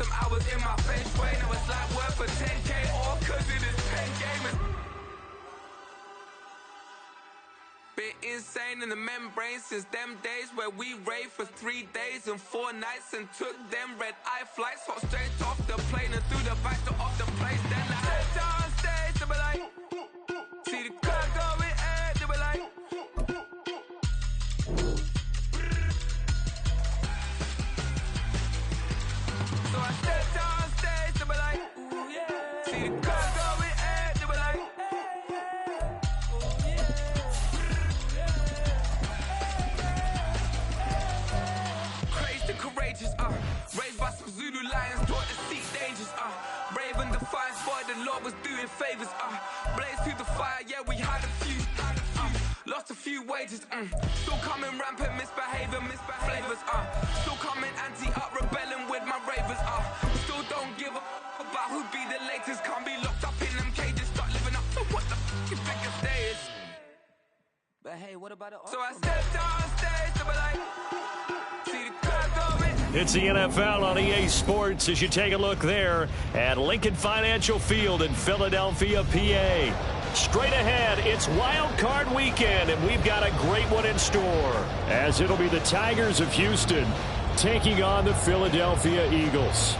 some hours in my face way. Now it's like worth for 10K all cause it is 10 gamers. Been insane in the membrane since them days where we raved for 3 days and 4 nights and took them red eye flights, hot straight off the plane and through the back door of the place. Then I head down stage, they were like, see the crowd going, they were like, so I stepped down stage, they were like, ooh yeah, see the crowd going, they were like, courageous, raised by some Zulu lions, taught to seek dangers, brave and defiant, boy, the Lord was doing favors, blaze through the fire, yeah, we had a few, lost a few wages, still coming rampant, misbehavior, flavors, still coming anti-up, rebelling with my ravers, still don't give a about who be the latest, can't be locked up in them cages, start living up to what the f*** you think your day is. But hey, what about it? So I stepped on stage, they were like, see the crowd going. It's the NFL on EA Sports as you take a look there at Lincoln Financial Field in Philadelphia, PA. Straight ahead, it's Wild Card Weekend, and we've got a great one in store, as it'll be the Tigers of Houston taking on the Philadelphia Eagles.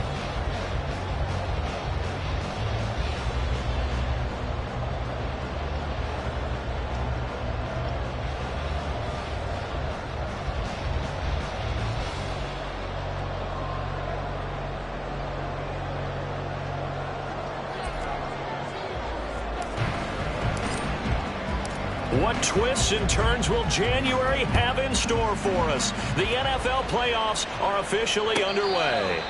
What twists and turns will January have in store for us? The NFL playoffs are officially underway.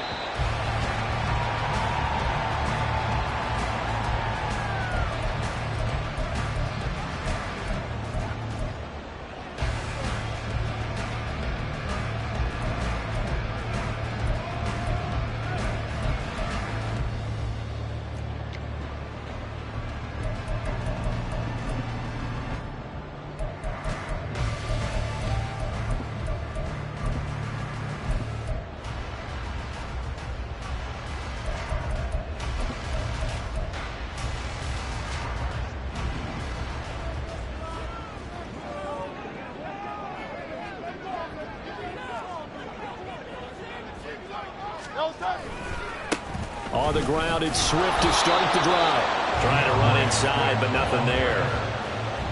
On the ground, it's Swift to start the drive. Trying to run inside, but nothing there.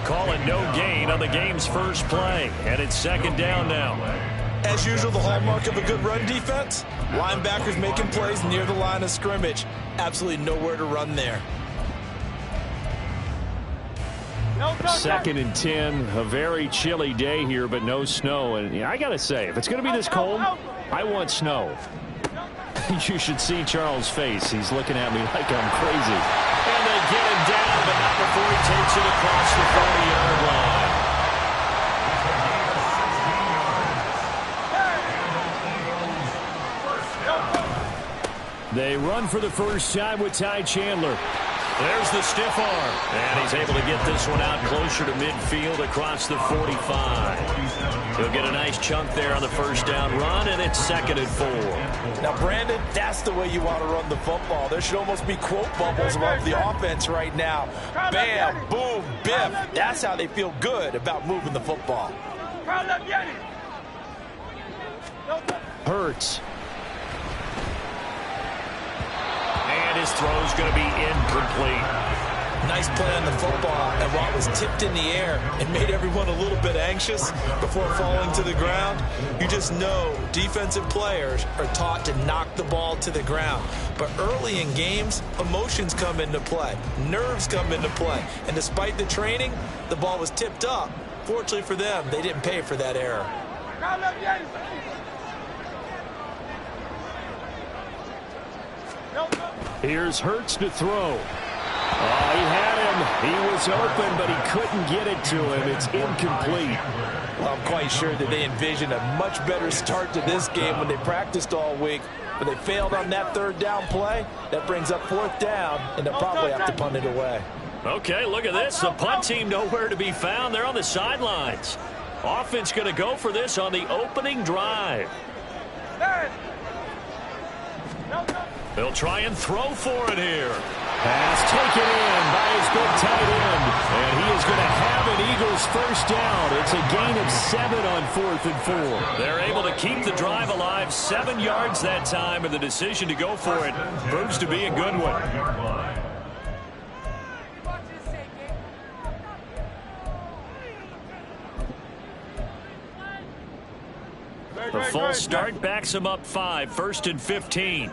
Calling no gain on the game's first play, and it's second down now. As usual, the hallmark of a good run defense, linebackers making plays near the line of scrimmage. Absolutely nowhere to run there. Second and 10, a very chilly day here, but no snow. And I got to say, if it's going to be this cold, I want snow. You should see Charles' face. He's looking at me like I'm crazy. And they get him down, but not before he takes it across the 40-yard line. They run for the first time with Ty Chandler. There's the stiff arm. And he's able to get this one out closer to midfield across the 45. He'll get a nice chunk there on the first down run, and it's second and 4. Now, Brandon, that's the way you want to run the football. There should almost be quote bubbles above the offense right now. Bam, boom, biff. That's how they feel good about moving the football. Hurts. And his throw's going to be incomplete. Nice play on the football, and while it was tipped in the air, it made everyone a little bit anxious before falling to the ground. You just know defensive players are taught to knock the ball to the ground. But early in games, emotions come into play. Nerves come into play. And despite the training, the ball was tipped up. Fortunately for them, they didn't pay for that error. Here's Hurts to throw. Oh, he had him. He was open, but he couldn't get it to him. It's incomplete. Well, I'm quite sure that they envisioned a much better start to this game when they practiced all week. But they failed on that third down play. That brings up fourth down, and they'll probably have to punt it away. Okay, look at this. The punt team nowhere to be found. They're on the sidelines. Offense going to go for this on the opening drive. They'll try and throw for it here. Pass taken in by his big tight end. And he is going to have an Eagles first down. It's a gain of 7 on 4th and 4. They're able to keep the drive alive. 7 yards that time, and the decision to go for it proves to be a good one. The false start backs him up 5. 1st and 15.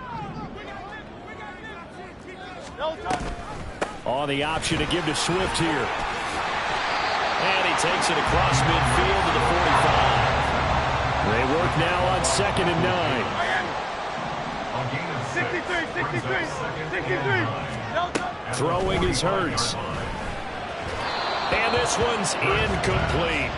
On the option to give to Swift here. And he takes it across midfield to the 45. They work now on 2nd and 9. 63. Throwing is Hurts. And this one's incomplete.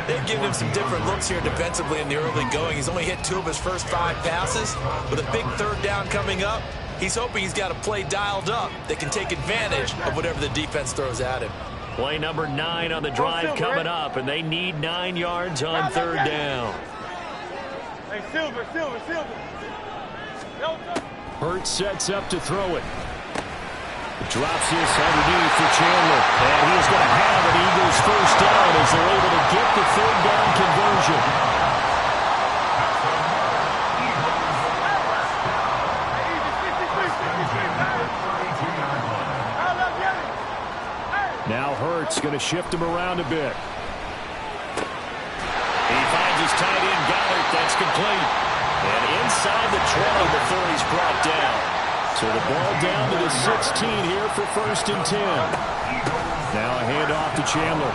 They've given him some different looks here defensively in the early going. He's only hit 2 of his first 5 passes. With a big 3rd down coming up, he's hoping he's got a play dialed up that can take advantage of whatever the defense throws at him. Play number 9 on the drive coming up, and they need 9 yards on 3rd down. Hey, Silver. Hurts sets up to throw it. Drops this underneath for Chandler. And he is going to have an Eagles first down as they're able to get the 3rd down conversion. Now Hurts going to shift him around a bit. He finds his tight end, Goddard. That's complete. And inside the 20 before he's brought down. So the ball down to the 16 here for 1st and 10. Now a handoff to Chandler.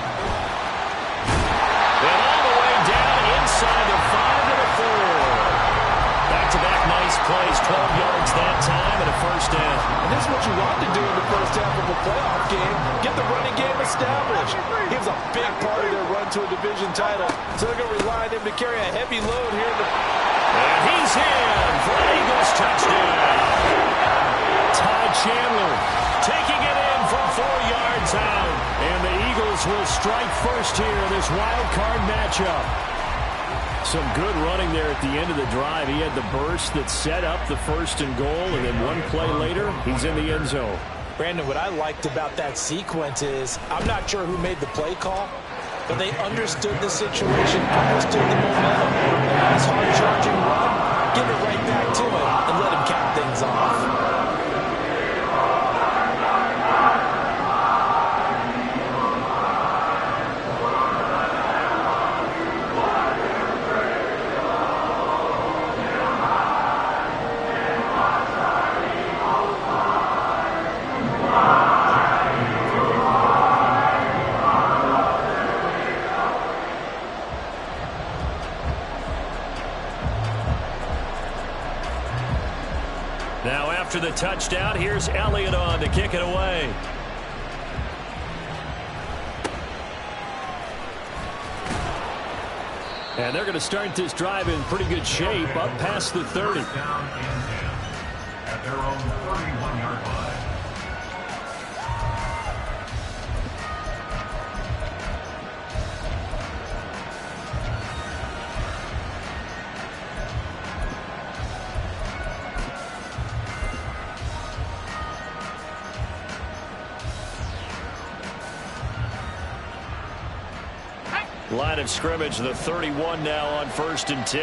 And all the way down inside the 5 and a 4. Back-to-back nice plays, 12 yards that time and a first down. And this is what you want to do in the first half of a playoff game. Get the running game established. He was a big part of their run to a division title. So they're going to rely on him to carry a heavy load here. And he's in for an Eagles touchdown. Chandler taking it in from 4 yards out. And the Eagles will strike first here in this wild card matchup. Some good running there at the end of the drive. He had the burst that set up the 1st and goal, and then 1 play later, he's in the end zone. Brandon, what I liked about that sequence is I'm not sure who made the play call, but they understood the situation, understood the momentum. A nice hard-charging run, give it right back to him, and let him cap things off. After the touchdown, here's Elliott on to kick it away. And they're going to start this drive in pretty good shape, up past the 30. At their own 31-yard line. Line of scrimmage, the 31 now on 1st and 10.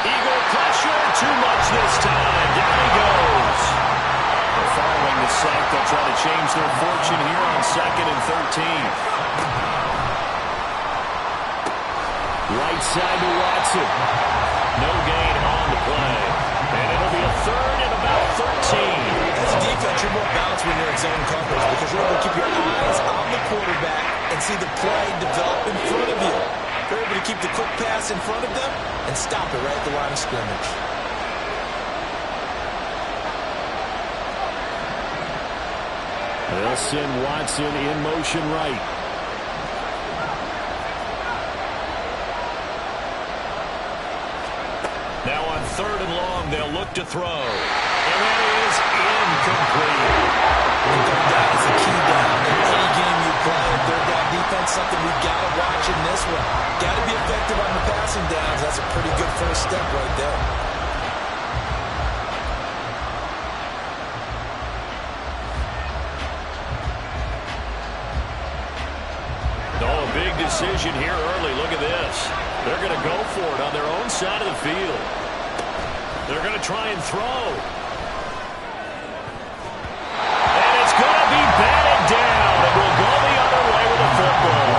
Eagle pressure, too much this time. Down he goes. They're following the sack. They'll try to change their fortune here on 2nd and 13. Right side to Watson. No gain on the play. And it'll be a 3rd and about 13. As a defense, you're more balanced when you're in zone coverage because you're able to keep your eyes on the quarterback and see the play develop in front of you. You're able to keep the quick pass in front of them and stop it right at the line of scrimmage. They'll send Watson in motion right. Now on 3rd and long, they'll look to throw. And that is incomplete. And third down is a key down. In any game you play, third down defense, something we've got to watch in this one. Got to be effective on the passing downs. that's a pretty good first step right there. Oh, a big decision here early. Look at this. They're going to go for it on their own side of the field. They're going to try and throw. And it's going to be batted down. And we'll go the other way with the football.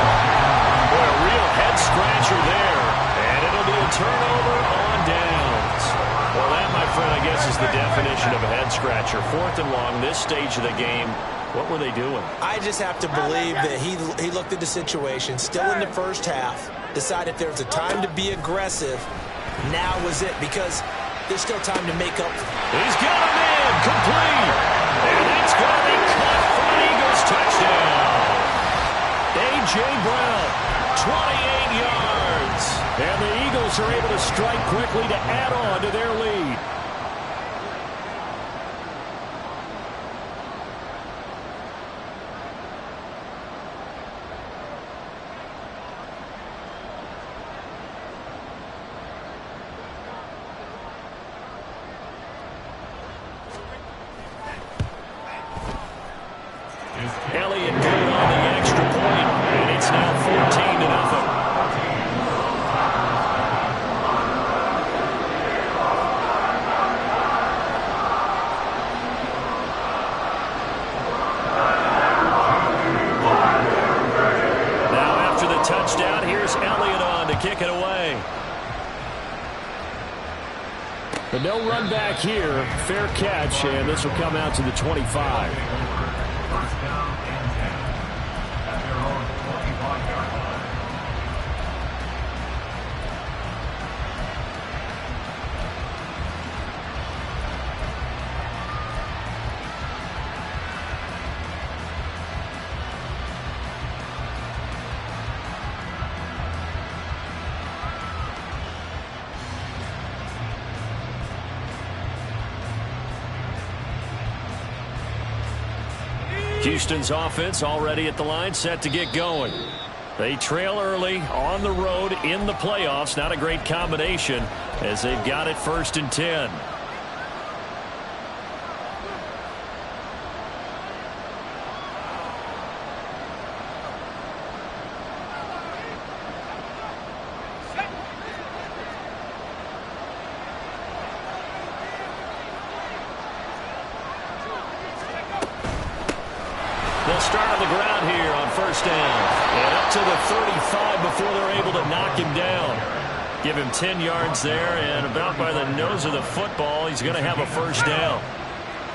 Boy, a real head-scratcher there. And it'll be a turnover on downs. Well, that, my friend, I guess is the definition of a head-scratcher. 4th and long, this stage of the game. What were they doing? I just have to believe that he looked at the situation, still in the first half, decided there was a time to be aggressive. Now was it, because there's still time to make up. He's got him in, complete. And it's going to be caught for an Eagles touchdown. A.J. Brown, 28 yards. And the Eagles are able to strike quickly to add on to their lead. Elliott good on the extra point, and it's now 14-0. Now after the touchdown, here's Elliott on to kick it away. But no run back here. Fair catch, and this will come out to the 25. Houston's offense already at the line, set to get going. They trail early on the road in the playoffs. Not a great combination as they've got it 1st and 10. They'll start on the ground here on 1st down. And up to the 35 before they're able to knock him down. Give him 10 yards there, and about by the nose of the football, he's going to have a 1st down.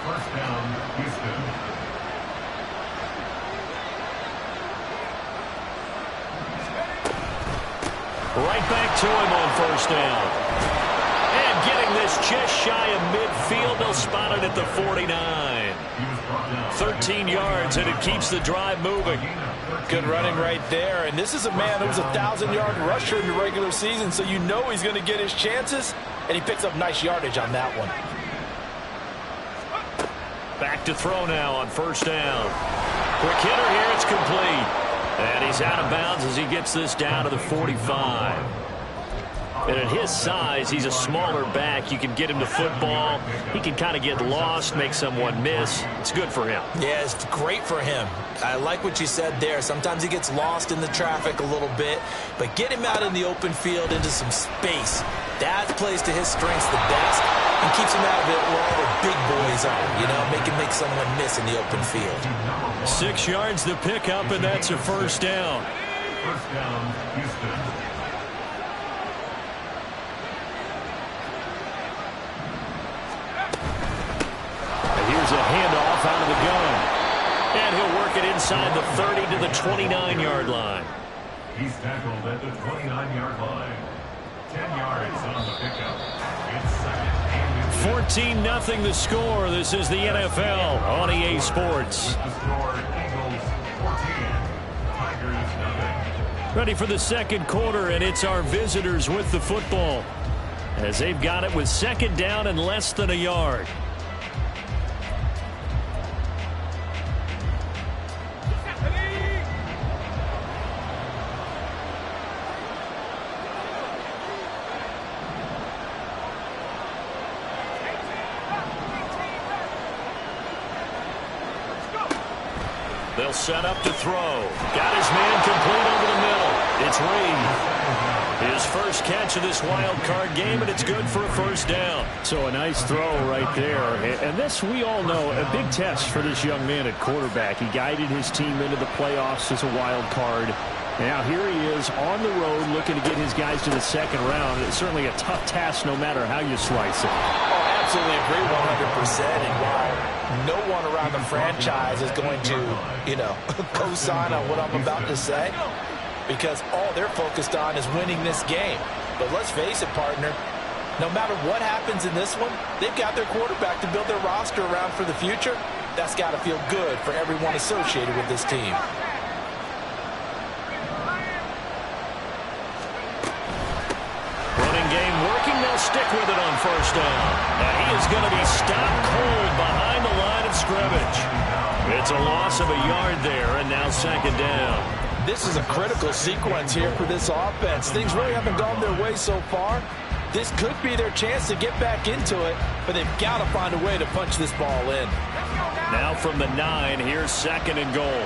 1st down, Houston. Right back to him on 1st down. And getting this just shy of midfield, they'll spot it at the 49. 13 yards, and it keeps the drive moving. Good running right there. And this is a man who was a 1,000-yard rusher in the regular season, so you know he's going to get his chances, and he picks up nice yardage on that one. Back to throw now on 1st down. Quick hitter here, it's complete. And he's out of bounds as he gets this down to the 45. And at his size, he's a smaller back. You can get him to football. He can kind of get lost, make someone miss. It's good for him. Yeah, it's great for him. I like what you said there. Sometimes he gets lost in the traffic a little bit, but get him out in the open field into some space. That plays to his strengths the best and keeps him out of it where all the big boys are, you know, make someone miss in the open field. 6 yards to pick up, and that's a 1st down. 1st down, Houston. Here's a handoff out of the gun. And he'll work it inside the 30 to the 29-yard line. He's tackled at the 29-yard line. 10 yards on the pickup. It's 14-0 the score. This is the NFL on EA Sports. the score, Eagles 14, Tigers nothing. Ready for the 2nd quarter, and it's our visitors with the football as they've got it with 2nd down and less than a yard. They'll set up to throw. Got his man complete over the middle. It's Reed. His first catch of this wild card game, and it's good for a first down. So a nice throw right there. And this, we all know, a big test for this young man at quarterback. He guided his team into the playoffs as a wild card. Now here he is on the road looking to get his guys to the second round. It's certainly a tough task no matter how you slice it. Oh, absolutely agree 100%. And while no one around the franchise is going to, co-sign on what I'm about to say, because all they're focused on is winning this game. But let's face it, partner, no matter what happens in this one, they've got their quarterback to build their roster around for the future. That's got to feel good for everyone associated with this team. Stick with it on first down. Now he is going to be stopped cold behind the line of scrimmage. It's a loss of a yard there, and now second down. This is a critical sequence here for this offense. Things really haven't gone their way so far. This could be their chance to get back into it, but they've got to find a way to punch this ball in. Now from the 9, here's second and goal.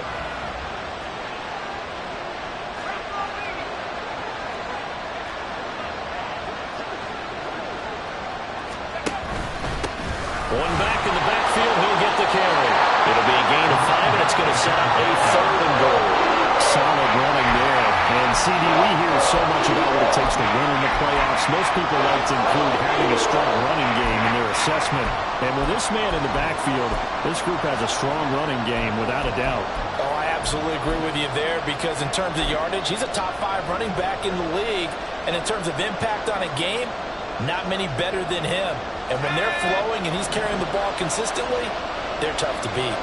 One back in the backfield, he'll get the carry. It'll be a gain of 5, and it's going to set up a third and goal. Solid running there. And, CD, we hear so much about what it takes to win in the playoffs. Most people like to include having a strong running game in their assessment. And with this man in the backfield, this group has a strong running game, without a doubt. Oh, I absolutely agree with you there, because in terms of yardage, he's a top 5 running back in the league. And in terms of impact on a game, not many better than him. And when they're flowing and he's carrying the ball consistently, they're tough to beat.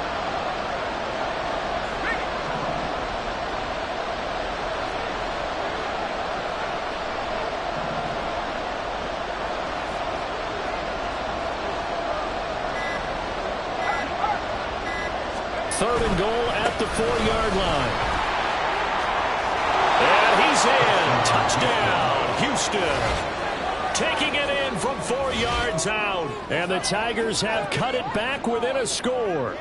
Third and goal at the 4-yard line. And he's in. Touchdown, Houston. Taking it in from 4 yards out. And the Tigers have cut it back within a score.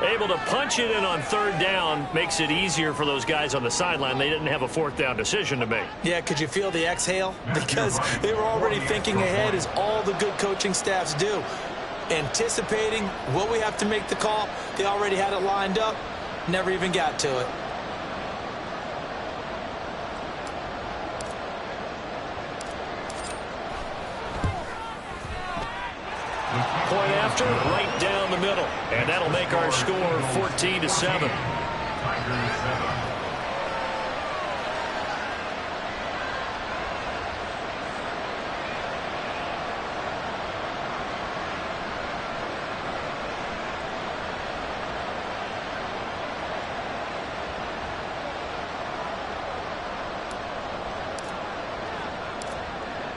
Able to punch it in on third down makes it easier for those guys on the sideline. They didn't have a fourth down decision to make. Yeah, could you feel the exhale? Because they were already thinking ahead, as all the good coaching staffs do. Anticipating, will we have to make the call? They already had it lined up. Never even got to it. Point after, right down the middle. And that'll make our score 14-7.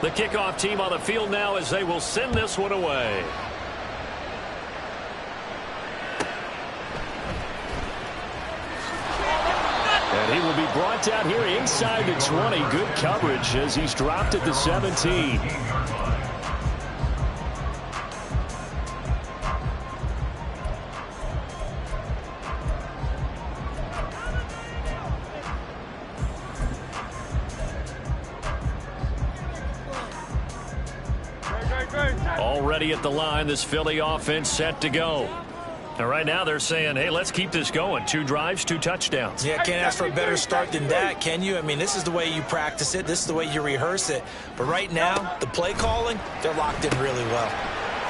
The kickoff team on the field now as they will send this one away. And he will be brought down here inside the 20. Good coverage as he's dropped at the 17. Already at the line, this Philly offense set to go. And right now they're saying, hey, let's keep this going. 2 drives, 2 touchdowns. Yeah, can't ask for a better start than that, can you? I mean, this is the way you practice it. This is the way you rehearse it. But right now, the play calling, they're locked in really well.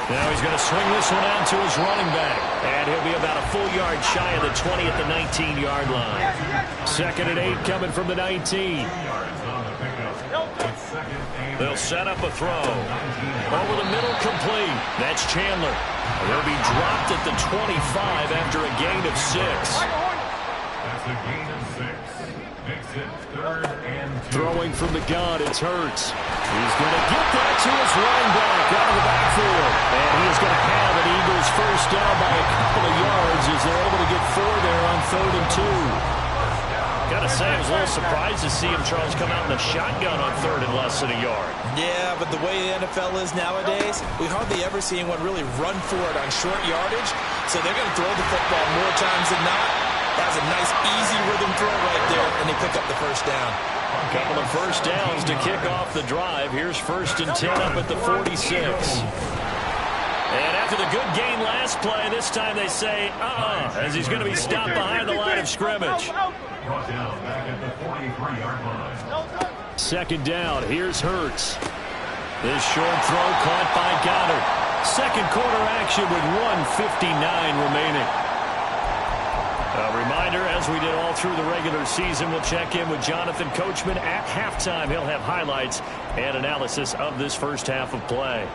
Now he's going to swing this one out to his running back. And he'll be about a full yard shy of the 20 at the 19-yard line. Second and 8 coming from the 19. They'll set up a throw. Over the middle, complete. That's Chandler. They'll be dropped at the 25 after a gain of 6. That's a gain of 6. Makes it 3rd and 2. Throwing from the gun, it's Hurts. He's going to get that to his running back out of the backfield. And he is going to have an Eagles first down by a couple of yards as they're able to get 4 there on 3rd and 2. Gotta say, I was a little surprised to see him, Charles, come out in the shotgun on 3rd and less than a yard. Yeah, but the way the NFL is nowadays, we hardly ever see anyone really run for it on short yardage. So they're going to throw the football more times than not. That was a nice, easy rhythm throw right there, and they pick up the first down. A couple of first downs to kick off the drive. Here's 1st and 10 up at the 46. And after the good gain last play, this time they say, as he's going to be stopped behind the line of scrimmage. Brought down back at the 43-yard line. 2nd down, here's Hurts. This short throw caught by Goddard. 2nd quarter action with 1:59 remaining. A reminder, as we did all through the regular season, we'll check in with Jonathan Coachman at halftime. He'll have highlights and analysis of this first half of play.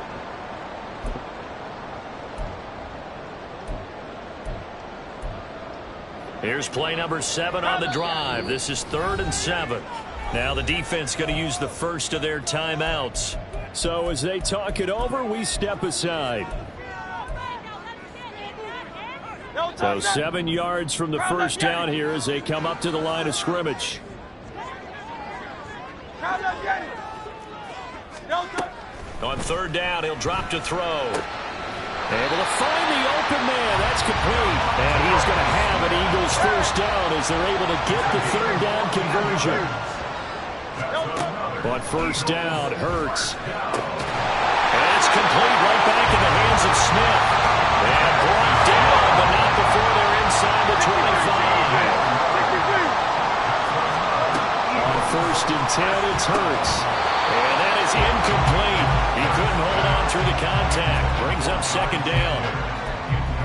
Here's play number 7 on the drive. This is 3rd and 7. Now the defense going to use the first of their timeouts. So as they talk it over, we step aside. So 7 yards from the first down here as they come up to the line of scrimmage. On 3rd down, he'll drop to throw. Able to find the open man. That's complete. And he's going to have an Eagles first down as they're able to get the 3rd down conversion. But first down, Hurts. And it's complete right back in the hands of Smith. And brought down, but not before they're inside the 25. On 1st and 10, it's Hurts. And that is incomplete. He couldn't hold on through the contact. Brings up 2nd down.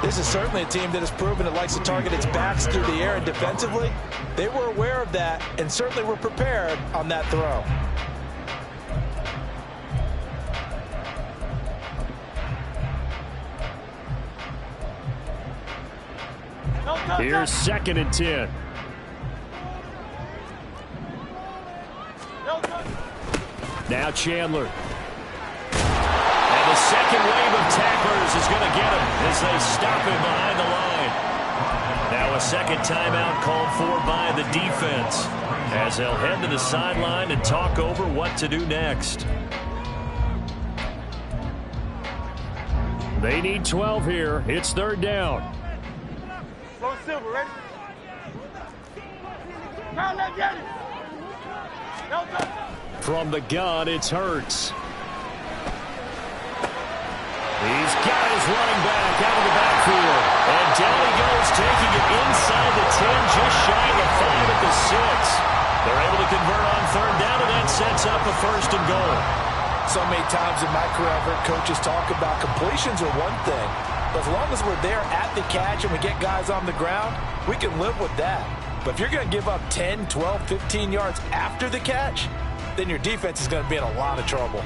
This is certainly a team that has proven it likes to target its backs through the air, and defensively, they were aware of that and certainly were prepared on that throw. Here's 2nd and 10. Now Chandler. And the second wave of tacklers is going to get him as they stop him behind the line. Now a 2nd timeout called for by the defense as they'll head to the sideline and talk over what to do next. They need 12 here. It's 3rd down. Slow Silver, ready? From the gun, it's Hurts. He's got his running back out of the backfield. And down he goes, taking it inside the 10, just shy of the 5 at the 6. They're able to convert on 3rd down, and that sets up a 1st and goal. So many times in my career, I've heard coaches talk about completions are one thing. But as long as we're there at the catch and we get guys on the ground, we can live with that. But if you're going to give up 10, 12, 15 yards after the catch, then your defense is going to be in a lot of trouble.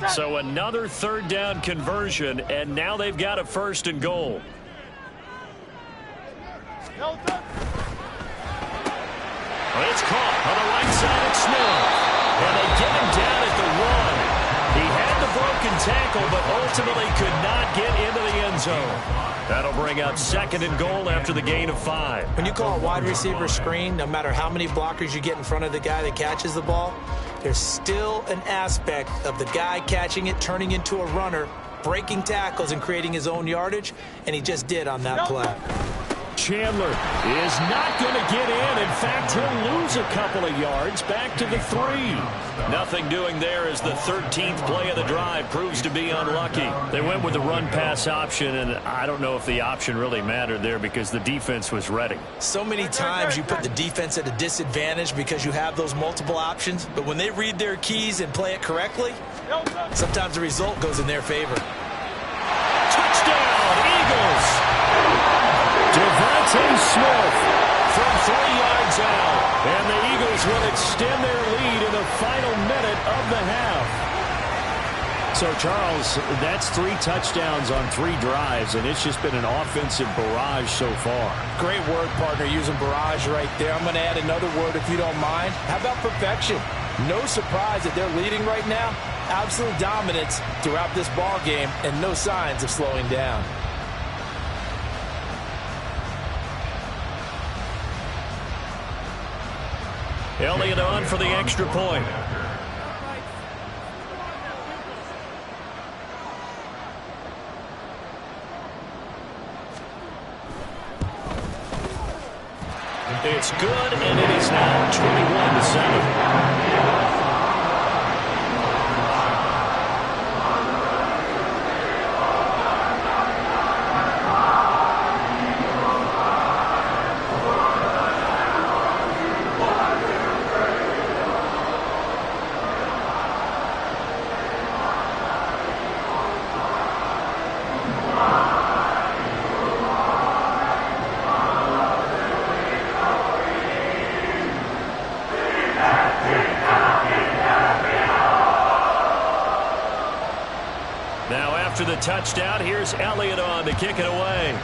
So another 3rd down conversion, and now they've got a 1st and goal. It's caught on the right side of Smith. And they get him down at the 1. He had the broken tackle, but ultimately could not get into the end zone. That'll bring up 2nd and goal after the gain of 5. When you call a wide receiver screen, no matter how many blockers you get in front of the guy that catches the ball, there's still an aspect of the guy catching it, turning into a runner, breaking tackles and creating his own yardage, and he just did on that play. Chandler is not going to get in. In fact, he'll lose a couple of yards back to the 3. Nothing doing there as the 13th play of the drive proves to be unlucky. They went with the run-pass option, and I don't know if the option really mattered there because the defense was ready. So many times you put the defense at a disadvantage because you have those multiple options, but when they read their keys and play it correctly, sometimes the result goes in their favor. Touchdown, Eagles! Devontae Smith from 3 yards out. And the Eagles will extend their lead in the final minute of the half. So, Charles, that's 3 touchdowns on 3 drives, and it's just been an offensive barrage so far. Great word, partner, using barrage right there. I'm going to add another word if you don't mind. How about perfection? No surprise that they're leading right now. Absolute dominance throughout this ball game and no signs of slowing down. Elliott on for the extra point. It's good, and it is now 21-7. Now after the touchdown, here's Elliott on to kick it away.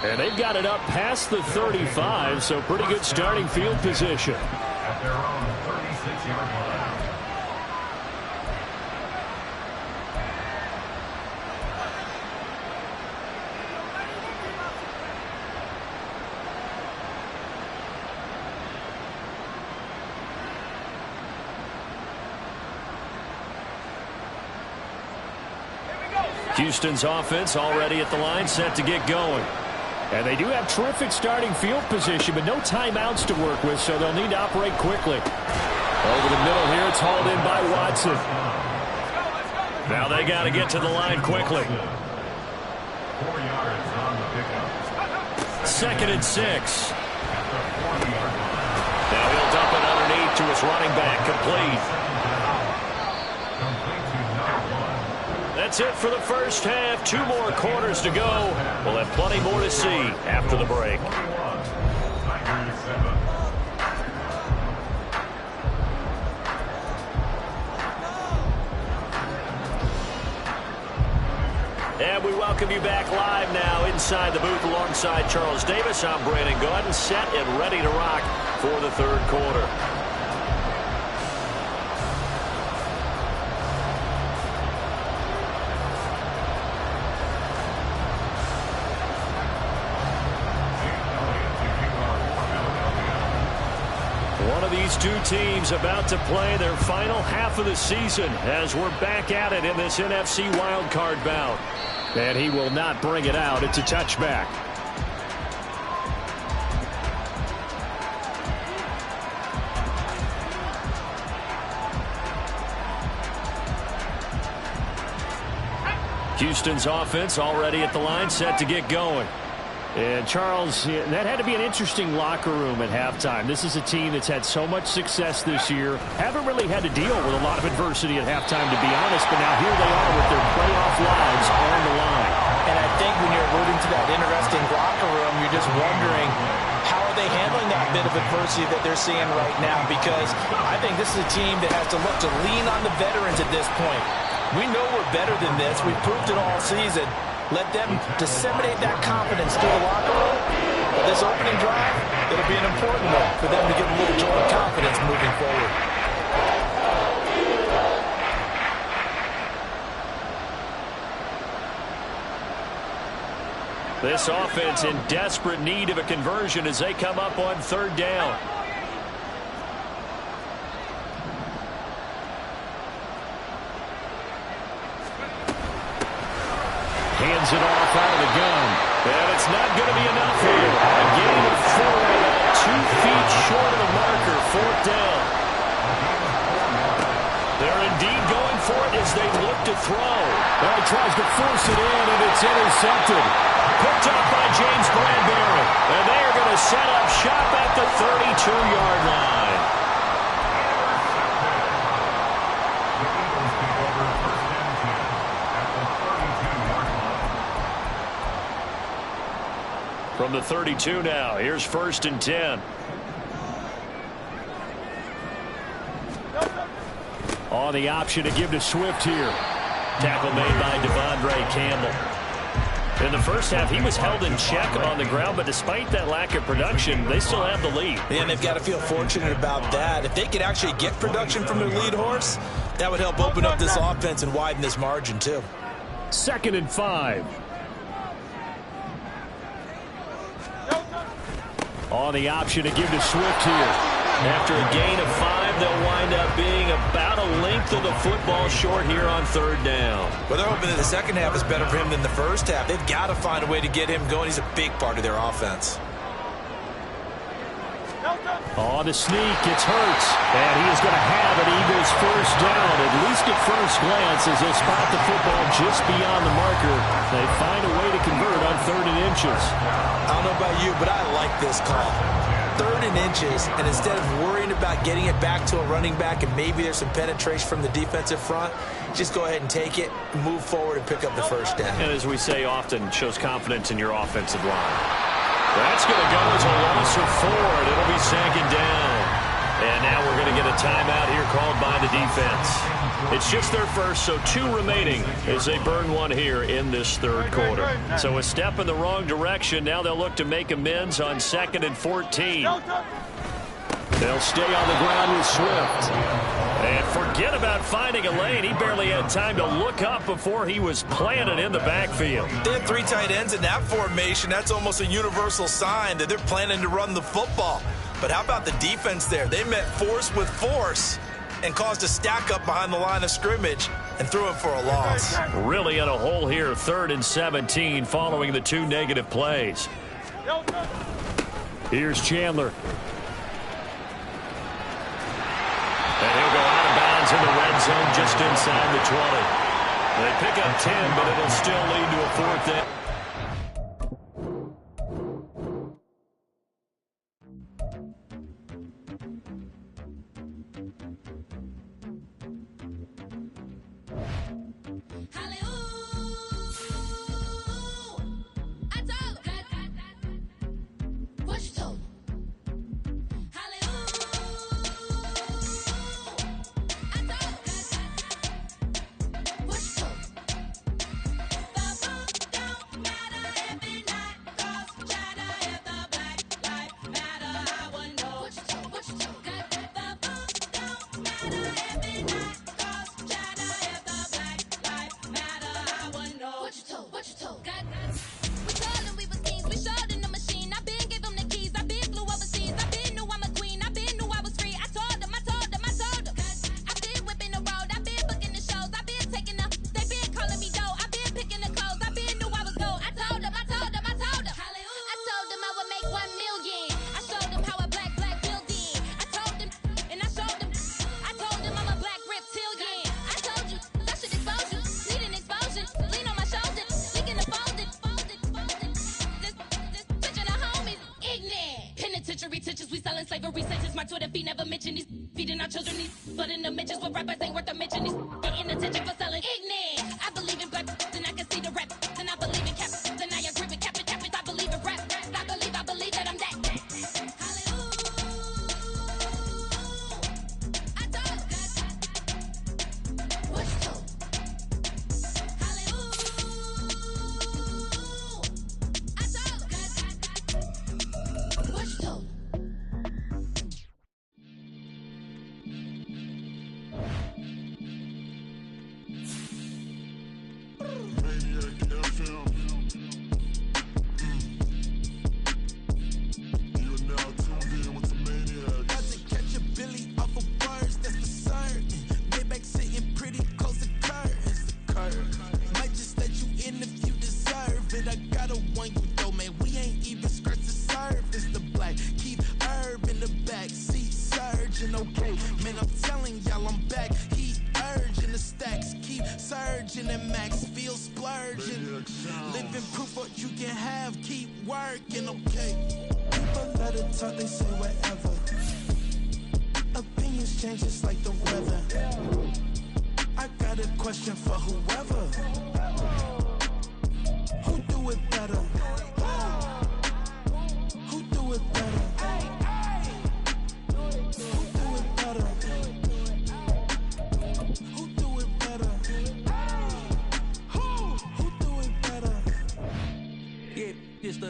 And they've got it up past the 35, so pretty good starting field position. At their own 36-yard line. Houston's offense already at the line, set to get going. And they do have terrific starting field position, but no timeouts to work with, so they'll need to operate quickly. Over the middle here, it's hauled in by Watson. Now they got to get to the line quickly. 4 yards on the pickup. 2nd and 6. At the 40-yard line. Now he'll dump it underneath to his running back, complete. Complete to number 1. That's it for the first half. 2 more quarters to go. We'll have plenty more to see after the break. 21, Tigers 7. And we welcome you back live now inside the booth alongside Charles Davis. I'm Brandon Gaudin, set and ready to rock for the third quarter. One of these two teams about to play their final half of the season as we're back at it in this NFC wildcard bout. And he will not bring it out. It's a touchback. Houston's offense already at the line, set to get going. And Charles, that had to be an interesting locker room at halftime. This is a team that's had so much success this year. Haven't really had to deal with a lot of adversity at halftime, to be honest. But now here they are with their playoff lives on the line. And I think when you're alluding to that interesting locker room, you're just wondering, how are they handling that bit of adversity that they're seeing right now? Because I think this is a team that has to look to lean on the veterans at this point. We know we're better than this. We've proved it all season. Let them disseminate that confidence through the locker room. But this opening drive, it'll be an important one for them to get a little joy and confidence moving forward. This offense in desperate need of a conversion as they come up on 3rd down. Hands it off out of the gun. And it's not going to be enough here. A gain of 4, 2 feet short of the marker, 4th down. They're indeed going for it as they look to throw. Well, he tries to force it in, and it's intercepted. Picked up by James Bradbury. And they are going to set up shop at the 32-yard line. From the 32 now, here's 1st and 10. On the option to give to Swift here. Tackle made by Devondre Campbell. In the first half, he was held in check on the ground, but despite that lack of production, they still have the lead. And they've got to feel fortunate about that. If they could actually get production from their lead horse, that would help open up this offense and widen this margin too. 2nd and 5. On the option to give to Swift here. After a gain of 5, they'll wind up being about a length of the football short here on third down. Well, they're hoping that the second half is better for him than the first half. They've got to find a way to get him going. He's a big part of their offense. On the sneak, it's Hurts. And he is going to have an Eagles first down, at least at first glance, as they'll spot the football just beyond the marker. They find a way to convert on 3rd and inches. I don't know about you, but I like this call. 3rd and inches, and instead of worrying about getting it back to a running back and maybe there's some penetration from the defensive front, just go ahead and take it, move forward, and pick up the first down. And as we say often, shows confidence in your offensive line. That's going to go as a loss of 4, and it'll be 2nd down. And now we're going to get a timeout here called by the defense. It's just their first, so 2 remaining as they burn 1 here in this 3rd quarter. So a step in the wrong direction. Now they'll look to make amends on 2nd and 14. They'll stay on the ground with Swift. And forget about finding a lane. He barely had time to look up before he was planted in the backfield. They have 3 tight ends in that formation. That's almost a universal sign that they're planning to run the football. But how about the defense there? They met force with force and caused a stack up behind the line of scrimmage and threw it for a loss. Really in a hole here, 3rd and 17 following the 2 negative plays. Here's Chandler. And he'll go out of bounds in the red zone just inside the 20. They pick up 10, but it'll still lead to a 4th down.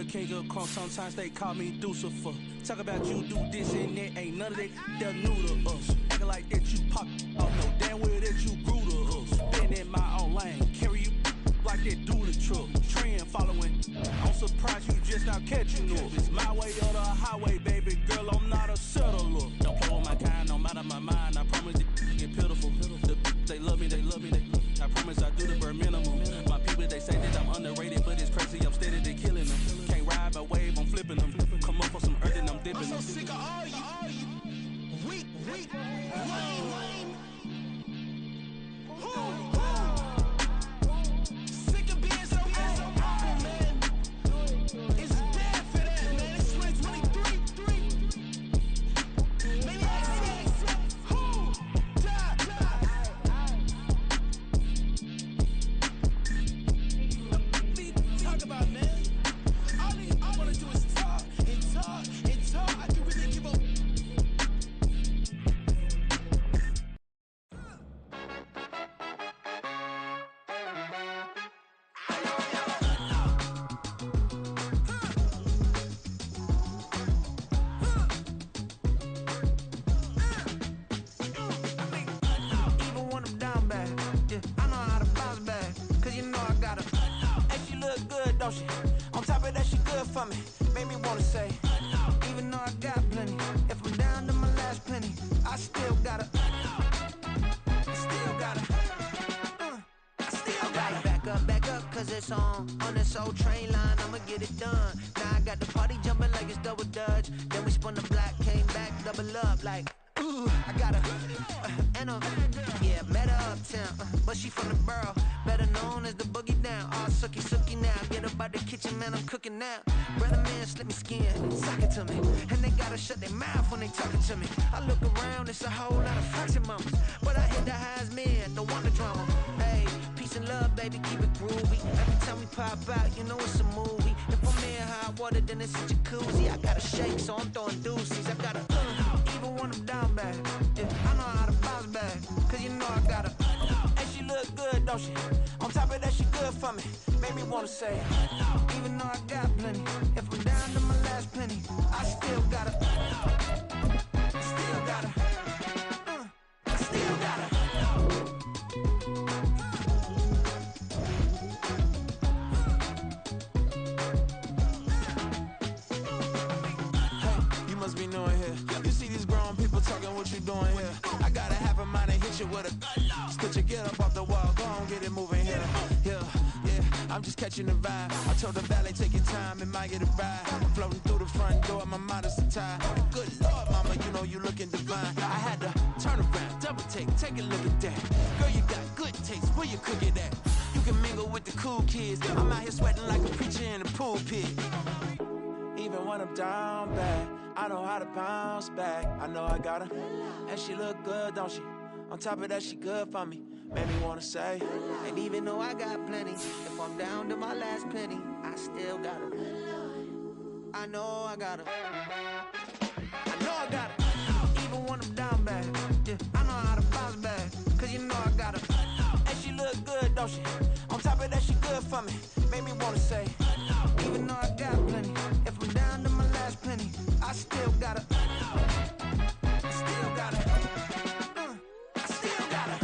King of Kong, sometimes they call me Lucifer. Talk about you do this and that, ain't none of that they're new to us. Acting like that you pop, oh no, damn well that you grew to us. Been in my own lane, carry you like that do the truck. friend following. I'm surprised you just not catching up. It's my way or the highway, baby girl, I'm not a settler. Don't play with my kind, no matter my mind. I promise it get pitiful. They love me, I promise I do the bare minimum. My people, they say that I'm underrated, but it's crazy, I'm steady, they killing them. Can't ride my wave, I'm flipping them. Come up for some earth and I'm dipping them. I'm so sick of all you weak, lame. Sick of being so old, man. It's bad for that, man. It's 2023. Maybe I who die. Talk about, man. All I wanna do is talk and talk and talk. I can really give up. Even when I'm down bad, yeah, I know how to bounce back. Cause you know I got her. And she look good, don't she? On top of that, she good for me. Made me wanna say, even though I got plenty, if I'm down to my last penny, I still got her. Still got her. Still got her. Back up, cause it's on this old train line, I'ma get it done. Now I got the party jumping like it's double dutch. Then we spun the block, came back, double up like, ooh, I got her. And yeah, met her uptown, but she from the borough, better known as the boogie down. All sookie now, get up out the kitchen, man, I'm cooking now. Brother man, slip me skin, suck it to me. And they gotta shut their mouth when they talking to me. I look around, it's a whole lot of fraction mamas, but I hit the highs, man, don't want the drama. Hey, peace and love, baby, keep it groovy. Every time we pop out, you know it's a movie. If I'm in hot water, then it's a jacuzzi. I gotta shake, so I'm throwing deuces. I gotta, even when I'm down bad, yeah, I know how to bounce back. Cause you know I got her. And she look good, don't she? On top of that, she good for me. Made me wanna say, even though I got plenty, if I'm down to my last penny, I still got her. Still got her. Still got her. Hey, you must be knowing here. You see these grown people talking, what you doing here? I gotta have a mind and hit you with a split your get up off the wall, go on, get it moving here. Yeah, I'm just catching the vibe. I told the valet, take your time, it might get a ride. Floating through the front door, my mind is a tie. Good Lord, mama, you know you looking divine. I had to turn around, double take a look at that. Girl, you got good taste, where you cook it at? You can mingle with the cool kids. I'm out here sweating like a preacher in a pulpit. Even when I'm down bad, I know how to bounce back. I know I got her, and she look good, don't she? On top of that, she good for me. Made me wanna say, and even though I got plenty, if I'm down to my last penny, I still got her. I know I got her. I know I got her. Even when I'm down bad, yeah, I know how to bounce back. Cause you know I got her. And she look good, don't she? On top of that, she good for me. Made me wanna say, even though I got plenty, if I'm down to my last penny, I still got her. I still got her. I still got her.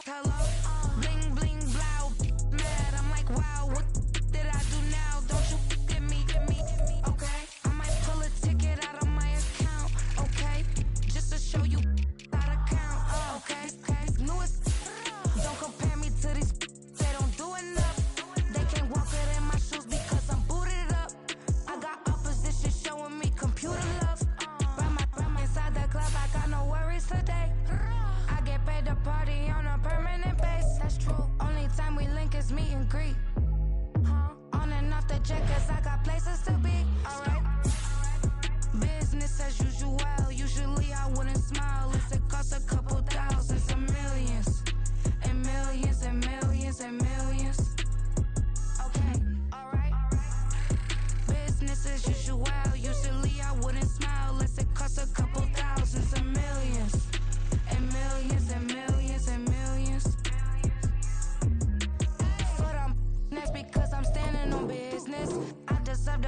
Hello, bling bling blow, mad. I'm like, wow, what did I do now? Don't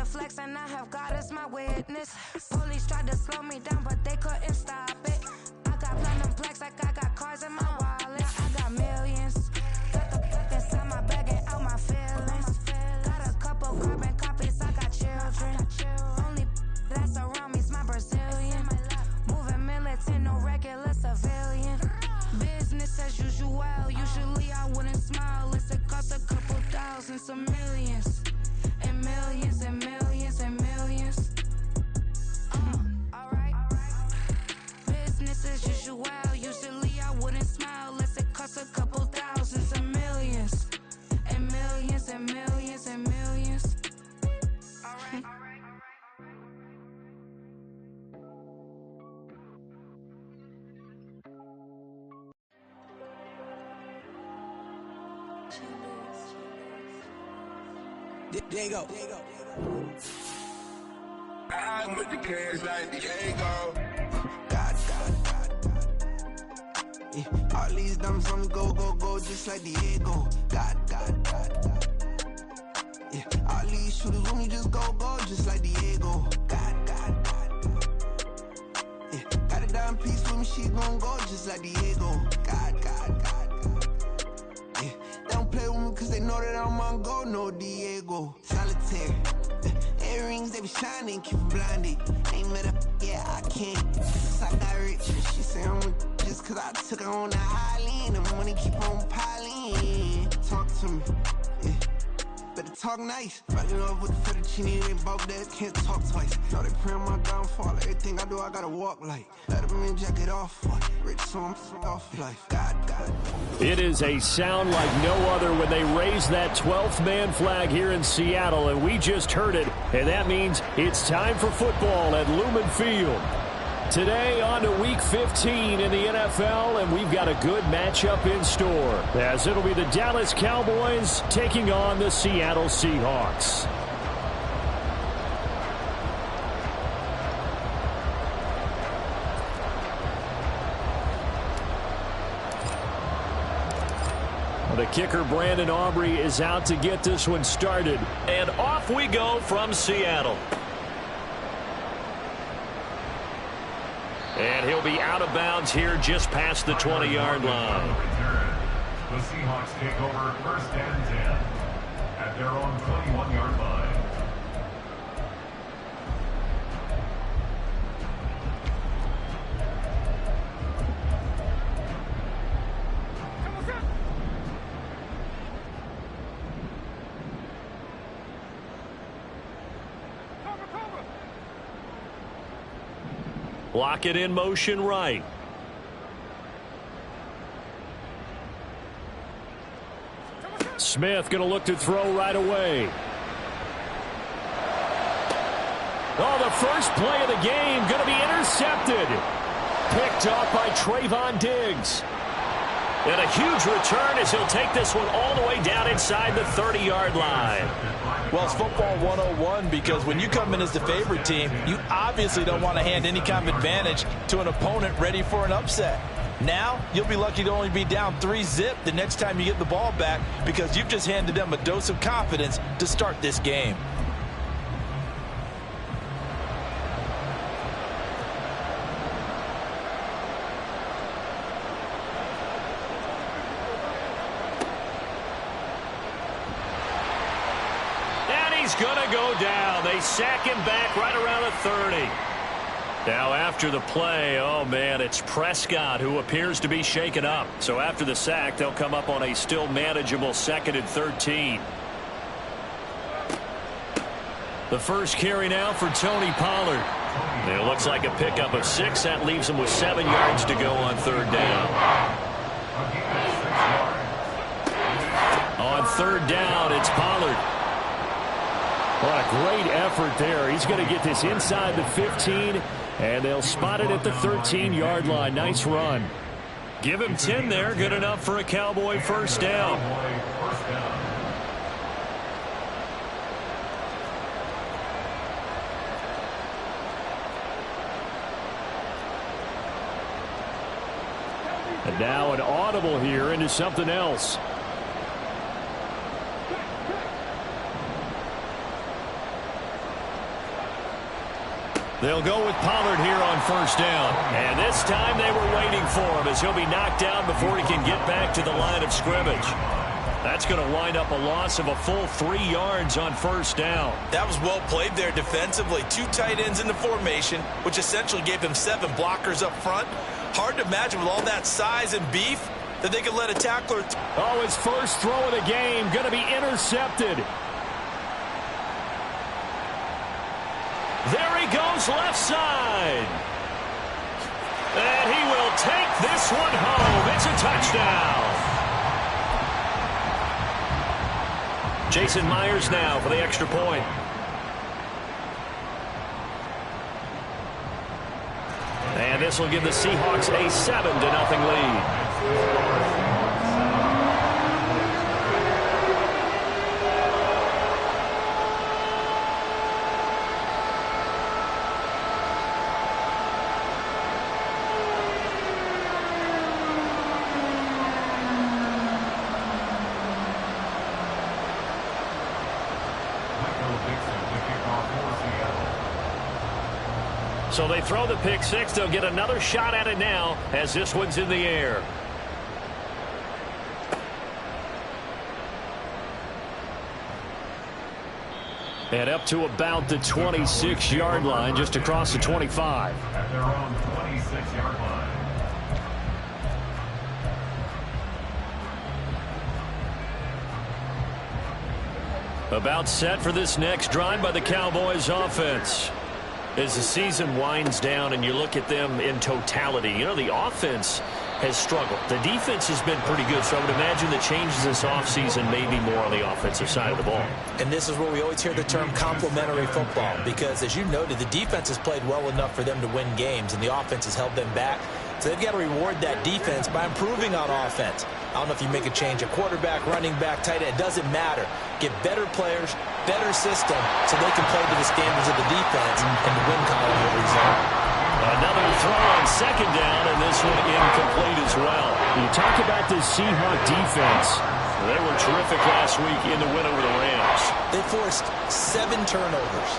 to flex and I have God as my witness. Police tried to slow me down, but they couldn't stop it. I got platinum plaques like I got cars in my wallet. I got millions. Got the fuck inside my bag and out my feelings. Got a couple carbon copies, I got children. Only that's around me's my Brazilian. Moving militant, no regular civilian. Business as usual, usually I wouldn't smile. Unless it cost a couple thousands of millions. And millions and millions and millions. Alright. Business as usual, usually I wouldn't smile. Unless it cost a couple thousands of millions. And millions and millions and millions. Alright. There you go. I'm with the cash like Diego. God. Yeah, all these diamonds on me go, just like Diego. God. Yeah, all these shooters with me just go, just like Diego. God. Yeah, got a dime piece with me, she gon' go just like Diego. God. Yeah, they don't play with me cause they know that I'm on go, no Diego. Solitaire. Earrings, they be shining, keep them blinded. Ain't met up, yeah, I can't. Since I got rich, she say I'm just cause I took her on the island. The money keep on piling. Talk to me, yeah. Better talk nice. Fucking up with the fettuccine, they both dead, can't talk twice. Know they pray on my downfall, everything I do, I gotta walk like. Let them in, jacket off, rich, so I'm off life. God. It is a sound like no other when they raise that 12th man flag here in Seattle, and we just heard it, and that means it's time for football at Lumen Field. Today on to Week 15 in the NFL, and we've got a good matchup in store, as it'll be the Dallas Cowboys taking on the Seattle Seahawks. The kicker, Brandon Aubrey, is out to get this one started. And off we go from Seattle. And he'll be out of bounds here just past the 20-yard line. The Seahawks take over 1st and 10 at their own 21-yard line. Block it in motion right. Smith going to look to throw right away. Oh, the first play of the game going to be intercepted. Picked off by Trayvon Diggs. And a huge return as he'll take this one all the way down inside the 30-yard line. Well, it's football 101 because when you come in as the favorite team, you obviously don't want to hand any kind of advantage to an opponent ready for an upset. Now, you'll be lucky to only be down 3-zip the next time you get the ball back because you've just handed them a dose of confidence to start this game. He's going to go down. They sack him back right around the 30. Now after the play, oh man, it's Prescott who appears to be shaken up. So after the sack, they'll come up on a still manageable 2nd and 13. The first carry now for Tony Pollard. And it looks like a pickup of 6. That leaves him with 7 yards to go on 3rd down. On 3rd down, it's Pollard. What a great effort there. He's going to get this inside the 15, and they'll spot it at the 13-yard line. Nice run. Give him 10 there. Good enough for a Cowboy first down. And now an audible here into something else. They'll go with Pollard here on first down. And this time they were waiting for him as he'll be knocked down before he can get back to the line of scrimmage. That's going to wind up a loss of a full 3 yards on first down. That was well played there defensively. 2 tight ends in the formation, which essentially gave them 7 blockers up front. Hard to imagine with all that size and beef that they could let a tackler. Oh, his first throw of the game going to be intercepted. There he goes left side. And he will take this one home. It's a touchdown. Jason Myers now for the extra point. And this will give the Seahawks a 7-0 lead. So they throw the pick six. They'll get another shot at it now as this one's in the air. And up to about the 26-yard line, just across the 25. At their own 26-yard line. About set for this next drive by the Cowboys offense. As the season winds down and you look at them in totality, you know, the offense has struggled. The defense has been pretty good, so I would imagine the changes this offseason may be more on the offensive side of the ball. And this is where we always hear the term complementary football, because as you noted, the defense has played well enough for them to win games, and the offense has held them back. So they've got to reward that defense by improving on offense. I don't know if you make a change at quarterback, running back, tight end. It doesn't matter. Get better players, better system, so they can play to the standards of the defense, and the win column will result. Another throw on second down, and this one incomplete as well. You talk about this Seahawk defense. They were terrific last week in the win over the Rams. They forced 7 turnovers.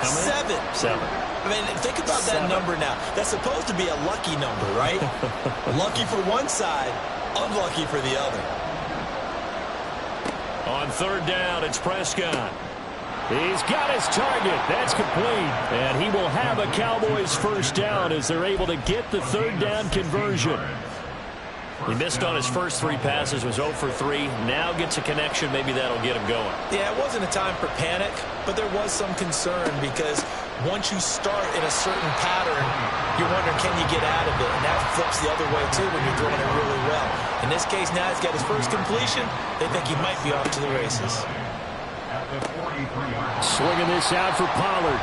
How many? 7. I mean, think about that number now. That's supposed to be a lucky number, right? Lucky for one side, unlucky for the other. On third down, it's Prescott. He's got his target. That's complete. And he will have a Cowboys first down as they're able to get the third down conversion. He missed on his first 3 passes, was 0 for 3. Now gets a connection. Maybe that'll get him going. Yeah, it wasn't a time for panic, but there was some concern because once you start in a certain pattern, you're wondering, can you get out of it? And that flips the other way, too, when you're throwing it really well. In this case, now he's got his first completion. They think he might be off to the races. Swinging this out for Pollard.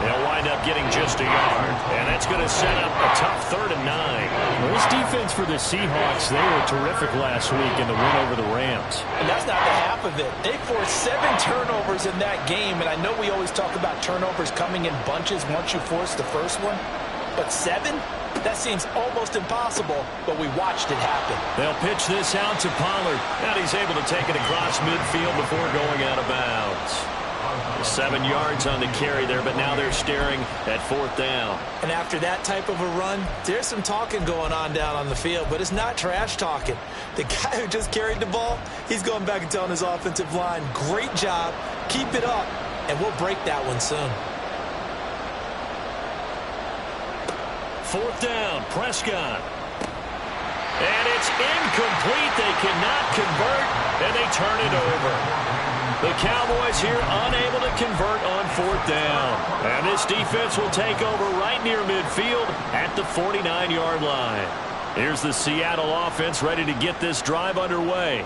They'll wind up getting just a yard. And that's going to set up a tough 3rd and 9. Well, this defense for the Seahawks, they were terrific last week in the win over the Rams. And that's not the half of it. They forced 7 turnovers in that game. And I know we always talk about turnovers coming in bunches once you force the first one. But 7? That seems almost impossible, but we watched it happen. They'll pitch this out to Pollard. And he's able to take it across midfield before going out of bounds. 7 yards on the carry there, but now they're staring at 4th down. And after that type of a run, there's some talking going on down on the field, but it's not trash talking. The guy who just carried the ball, he's going back and telling his offensive line, great job, keep it up, and we'll break that one soon. 4th down, Prescott. And it's incomplete. They cannot convert, and they turn it over. The Cowboys here unable to convert on 4th down. And this defense will take over right near midfield at the 49-yard line. Here's the Seattle offense ready to get this drive underway.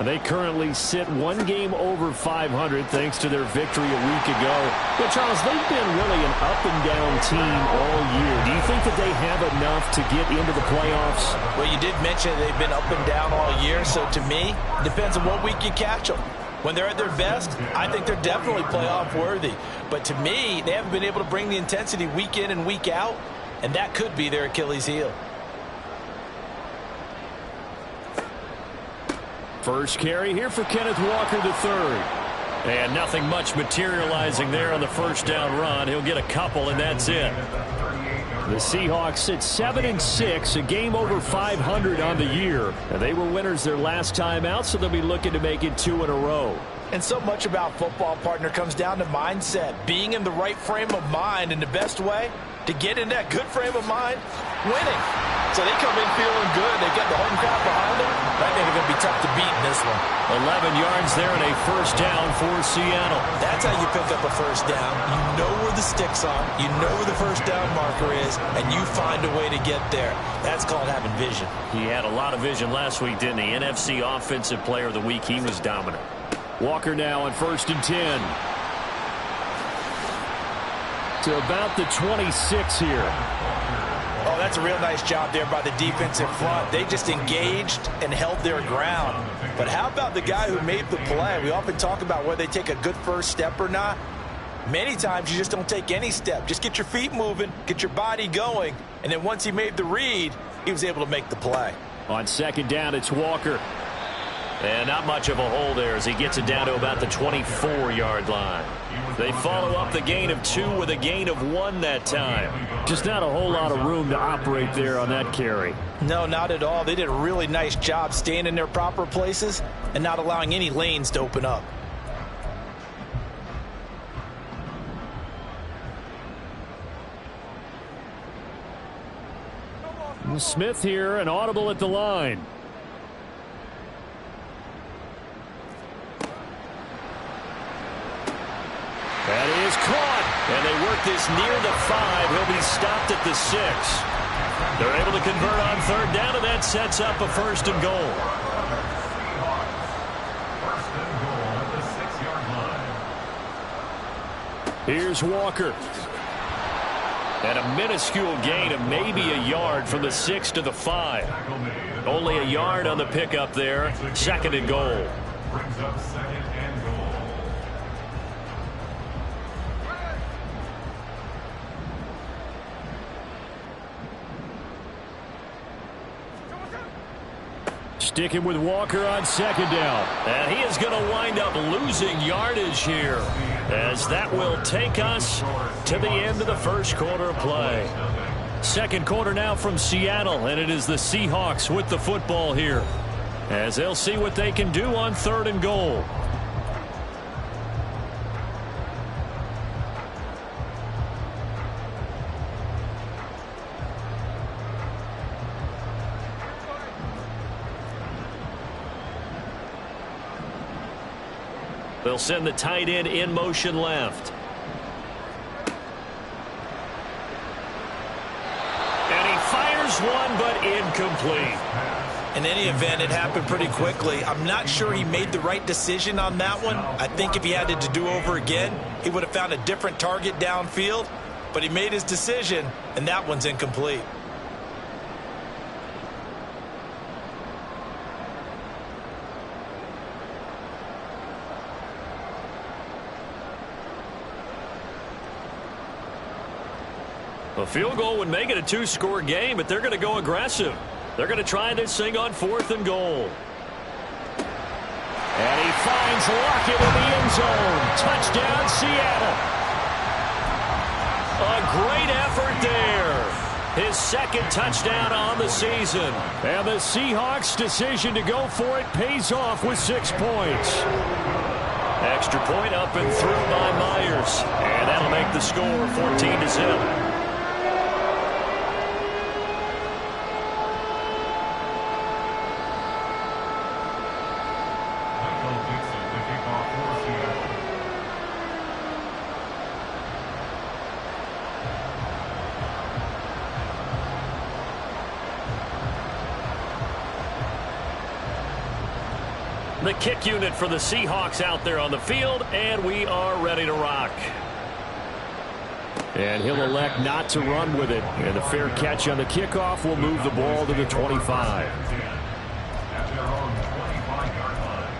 They currently sit 1 game over 500 thanks to their victory a week ago. But, Charles, they've been really an up-and-down team all year. Do you think that they have enough to get into the playoffs? Well, you did mention they've been up and down all year, so to me, it depends on what week you catch them. When they're at their best, I think they're definitely playoff worthy. But to me, they haven't been able to bring the intensity week in and week out, and that could be their Achilles heel. First carry here for Kenneth Walker III. And nothing much materializing there on the first down run. He'll get a couple, and that's it. The Seahawks sit 7-6, a game over 500 on the year. And they were winners their last time out, so they'll be looking to make it 2 in a row. And so much about football, partner, comes down to mindset. Being in the right frame of mind, and the best way to get in that good frame of mind, winning. So they come in feeling good. They got the home crowd behind them. I think they're going to be tough to beat in this one. 11 yards there and a first down for Seattle. That's how you pick up a first down. You know where the sticks are. You know where the first down marker is, and you find a way to get there. That's called having vision. He had a lot of vision last week, didn't he? NFC Offensive Player of the Week. He was dominant. Walker now on 1st and 10. To about the 26 here. Oh, that's a real nice job there by the defensive front. They just engaged and held their ground. But how about the guy who made the play? We often talk about whether they take a good first step or not. Many times you just don't take any step. Just get your feet moving, get your body going, and then once he made the read, he was able to make the play. On 2nd down, it's Walker. And not much of a hole there as he gets it down to about the 24-yard line. They follow up the gain of 2 with a gain of 1 that time. Just not a whole lot of room to operate there on that carry. No, not at all. They did a really nice job staying in their proper places and not allowing any lanes to open up. Smith here, an audible at the line. That is caught. And they work this near the 5. He'll be stopped at the 6. They're able to convert on 3rd down, and that sets up a 1st and goal. First and goal at the 6-yard line. Here's Walker. And a minuscule gain of maybe a yard from the 6 to the 5. Only a yard on the pickup there. 2nd and goal. Brings up 2nd and goal. Sticking with Walker on 2nd down. And he is going to wind up losing yardage here, as that will take us to the end of the first quarter of play. Second quarter now from Seattle, and it is the Seahawks with the football here, as they'll see what they can do on 3rd and goal. They'll send the tight end in motion left. And he fires one, but incomplete. In any event, it happened pretty quickly. I'm not sure he made the right decision on that one. I think if he had to do over again, he would have found a different target downfield. But he made his decision, and that one's incomplete. A field goal would make it a 2-score game, but they're going to go aggressive. They're going to try this thing on 4th and goal. And he finds Lockett in the end zone. Touchdown, Seattle. A great effort there. His 2nd touchdown on the season. And the Seahawks' decision to go for it pays off with 6 points. Extra point up and through by Myers. And that'll make the score 14-7. The kick unit for the Seahawks out there on the field, and we are ready to rock. And he'll elect not to run with it. And the fair catch on the kickoff will move the ball to the 25. At their own 25-yard line.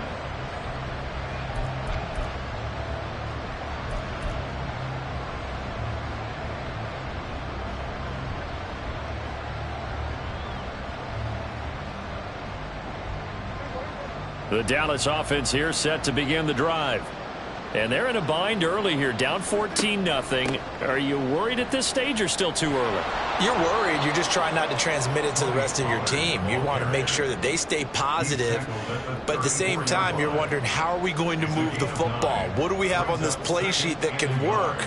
The Dallas offense here set to begin the drive. And they're in a bind early here, down 14-0. Are you worried at this stage or still too early? You're worried. You're just trying not to transmit it to the rest of your team. You want to make sure that they stay positive, but at the same time, you're wondering, how are we going to move the football? What do we have on this play sheet that can work?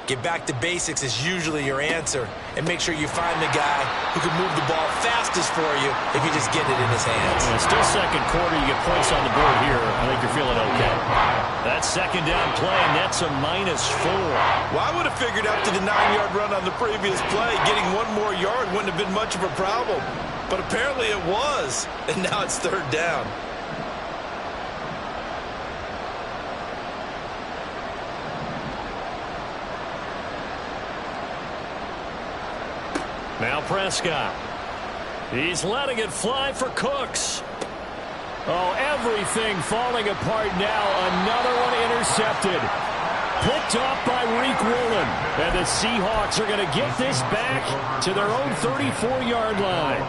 Get back to basics is usually your answer, and make sure you find the guy who can move the ball fastest for you if you just get it in his hands. Well, it's still second quarter. You get points on the board here. I think you're feeling okay. That second down play, and that's a -4. Well, I would have figured after the 9-yard run on the previous play, getting one more yard wouldn't have been much of a problem. But apparently it was, and now it's third down. Now Prescott. He's letting it fly for Cooks. Oh, everything falling apart now. Another one intercepted. Picked off by Reek Woolen. And the Seahawks are going to get this back to their own 34-yard line.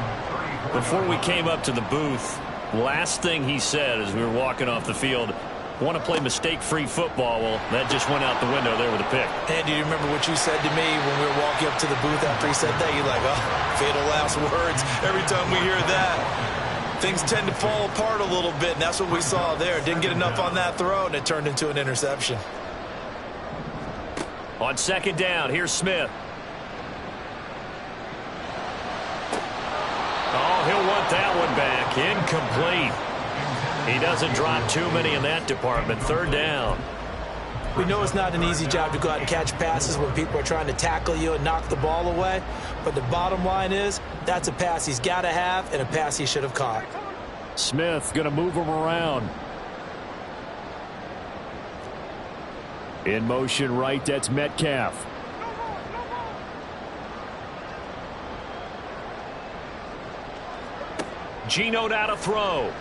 Before we came up to the booth, last thing he said as we were walking off the field, want to play mistake-free football. Well, that just went out the window there with a pick. And do you remember what you said to me when we were walking up to the booth after he said that? You're like, oh, fatal last words. Every time we hear that, things tend to fall apart a little bit, and that's what we saw there. Didn't get enough on that throw, and it turned into an interception. On second down, here's Smith. Oh, he'll want that one back. Incomplete. He doesn't drop too many in that department. Third down. We know it's not an easy job to go out and catch passes when people are trying to tackle you and knock the ball away. But the bottom line is, that's a pass he's got to have and a pass he should have caught. Smith going to move him around. In motion right, that's Metcalf. Geno now to throw.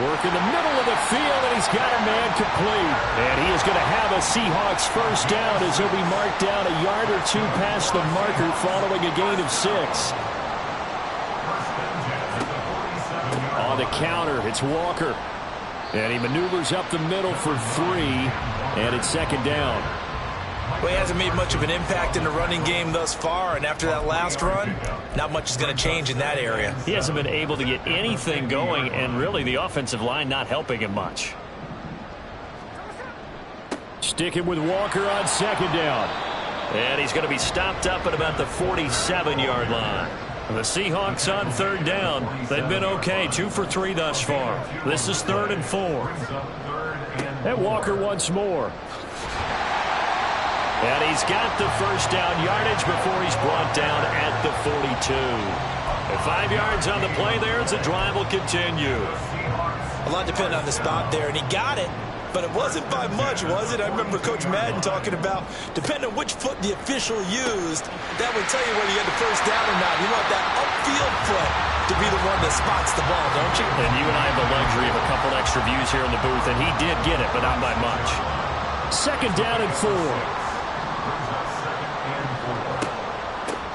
Work in the middle of the field, and he's got a man complete. And he is going to have a Seahawks first down as he'll be marked down a yard or two past the marker following a gain of 6. On the counter, it's Walker. And he maneuvers up the middle for 3, and it's second down. Well, he hasn't made much of an impact in the running game thus far, and after that last run, not much is going to change in that area. He hasn't been able to get anything going, and really the offensive line not helping him much. Sticking with Walker on second down. And he's going to be stopped up at about the 47-yard line. The Seahawks on third down. They've been okay, 2 for 3 thus far. This is 3rd and 4. And Walker once more. And he's got the first down yardage before he's brought down at the 42. And 5 yards on the play there as the drive will continue. A lot depended on the spot there, and he got it. But it wasn't by much, was it? I remember Coach Madden talking about, depending on which foot the official used, that would tell you whether you had the first down or not. You want that upfield foot to be the one that spots the ball, don't you? And you and I have the luxury of a couple extra views here in the booth, and he did get it, but not by much. Second down and 4.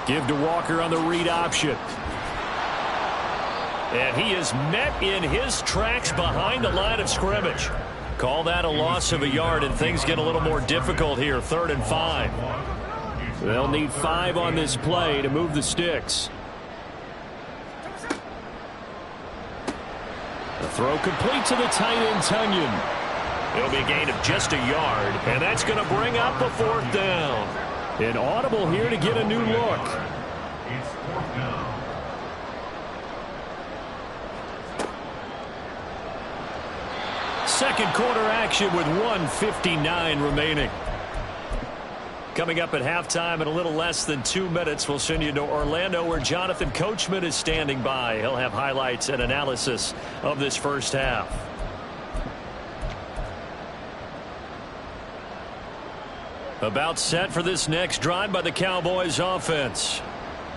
Give to Walker on the read option. And he is met in his tracks behind the line of scrimmage. Call that a loss of a yard, and things get a little more difficult here. 3rd and 5. They'll need 5 on this play to move the sticks. The throw complete to the tight end, Tunyon. It'll be a gain of just a yard, and that's going to bring up a 4th down. An audible here to get a new look. It's 4th down. Second quarter action with 1:59 remaining. Coming up at halftime in a little less than 2 minutes, we'll send you to Orlando where Jonathan Coachman is standing by. He'll have highlights and analysis of this first half. About set for this next drive by the Cowboys offense.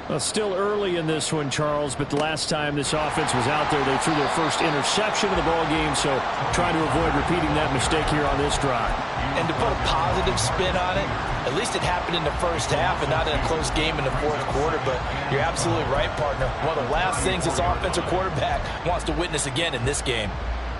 Well, still early in this one, Charles, but the last time this offense was out there, they threw their first interception of the ball game, so trying to avoid repeating that mistake here on this drive. And to put a positive spin on it, at least it happened in the first half and not in a close game in the 4th quarter, but you're absolutely right, partner. One of the last things this offensive quarterback wants to witness again in this game.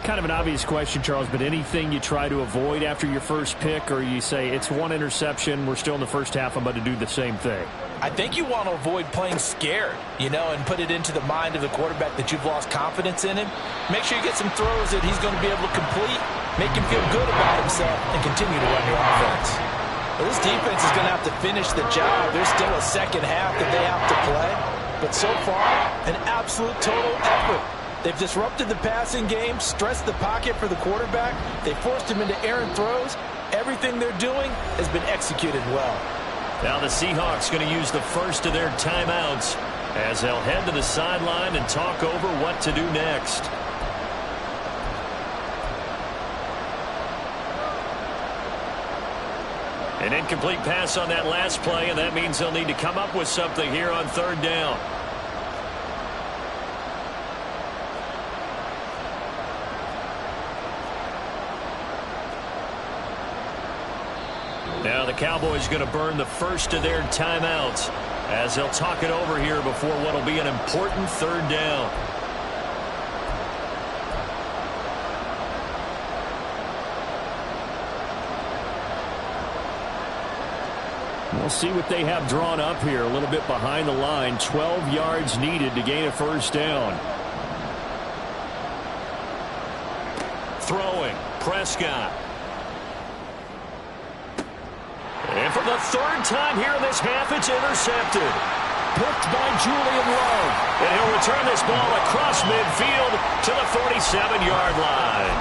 Kind of an obvious question, Charles, but anything you try to avoid after your first pick, or you say it's one interception, we're still in the first half, I'm about to do the same thing? I think you want to avoid playing scared, and put it into the mind of the quarterback that you've lost confidence in him. Make sure you get some throws that he's going to be able to complete, make him feel good about himself, and continue to run your offense. Well, this defense is going to have to finish the job. There's still a second half that they have to play. But so far, an absolute total effort. They've disrupted the passing game, stressed the pocket for the quarterback. They forced him into errant throws. Everything they're doing has been executed well. Now the Seahawks going to use the first of their timeouts as they'll head to the sideline and talk over what to do next. An incomplete pass on that last play, and that means they'll need to come up with something here on third down. Now the Cowboys going to burn the first of their timeouts as they'll talk it over here before what will be an important third down. We'll see what they have drawn up here. A little bit behind the line. 12 yards needed to gain a first down. Throwing. Prescott. And for the third time here in this half, it's intercepted. Picked by Julian Love. And he'll return this ball across midfield to the 47-yard line.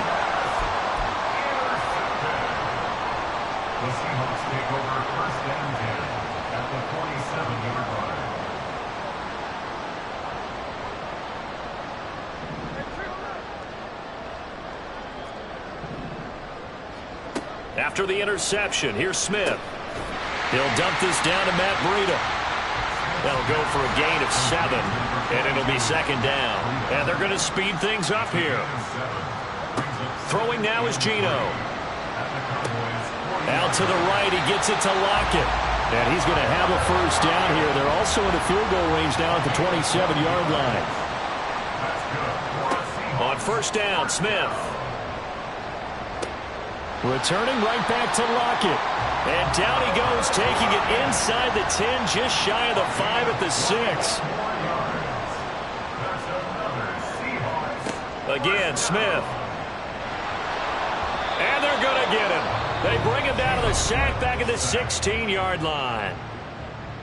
The Seahawks take over first and 10 at the 47-yard line. After the interception, here's Smith. He'll dump this down to Matt Breida. That'll go for a gain of 7, and it'll be second down. And they're going to speed things up here. Throwing now is Geno. Out to the right, he gets it to Lockett. And he's going to have a first down here. They're also in a field goal range now at the 27-yard line. On first down, Smith. Returning right back to Lockett. And down he goes, taking it inside the 10, just shy of the 5 at the 6. Again, Smith. And they're going to get him. They bring him down to the sack back at the 16-yard line.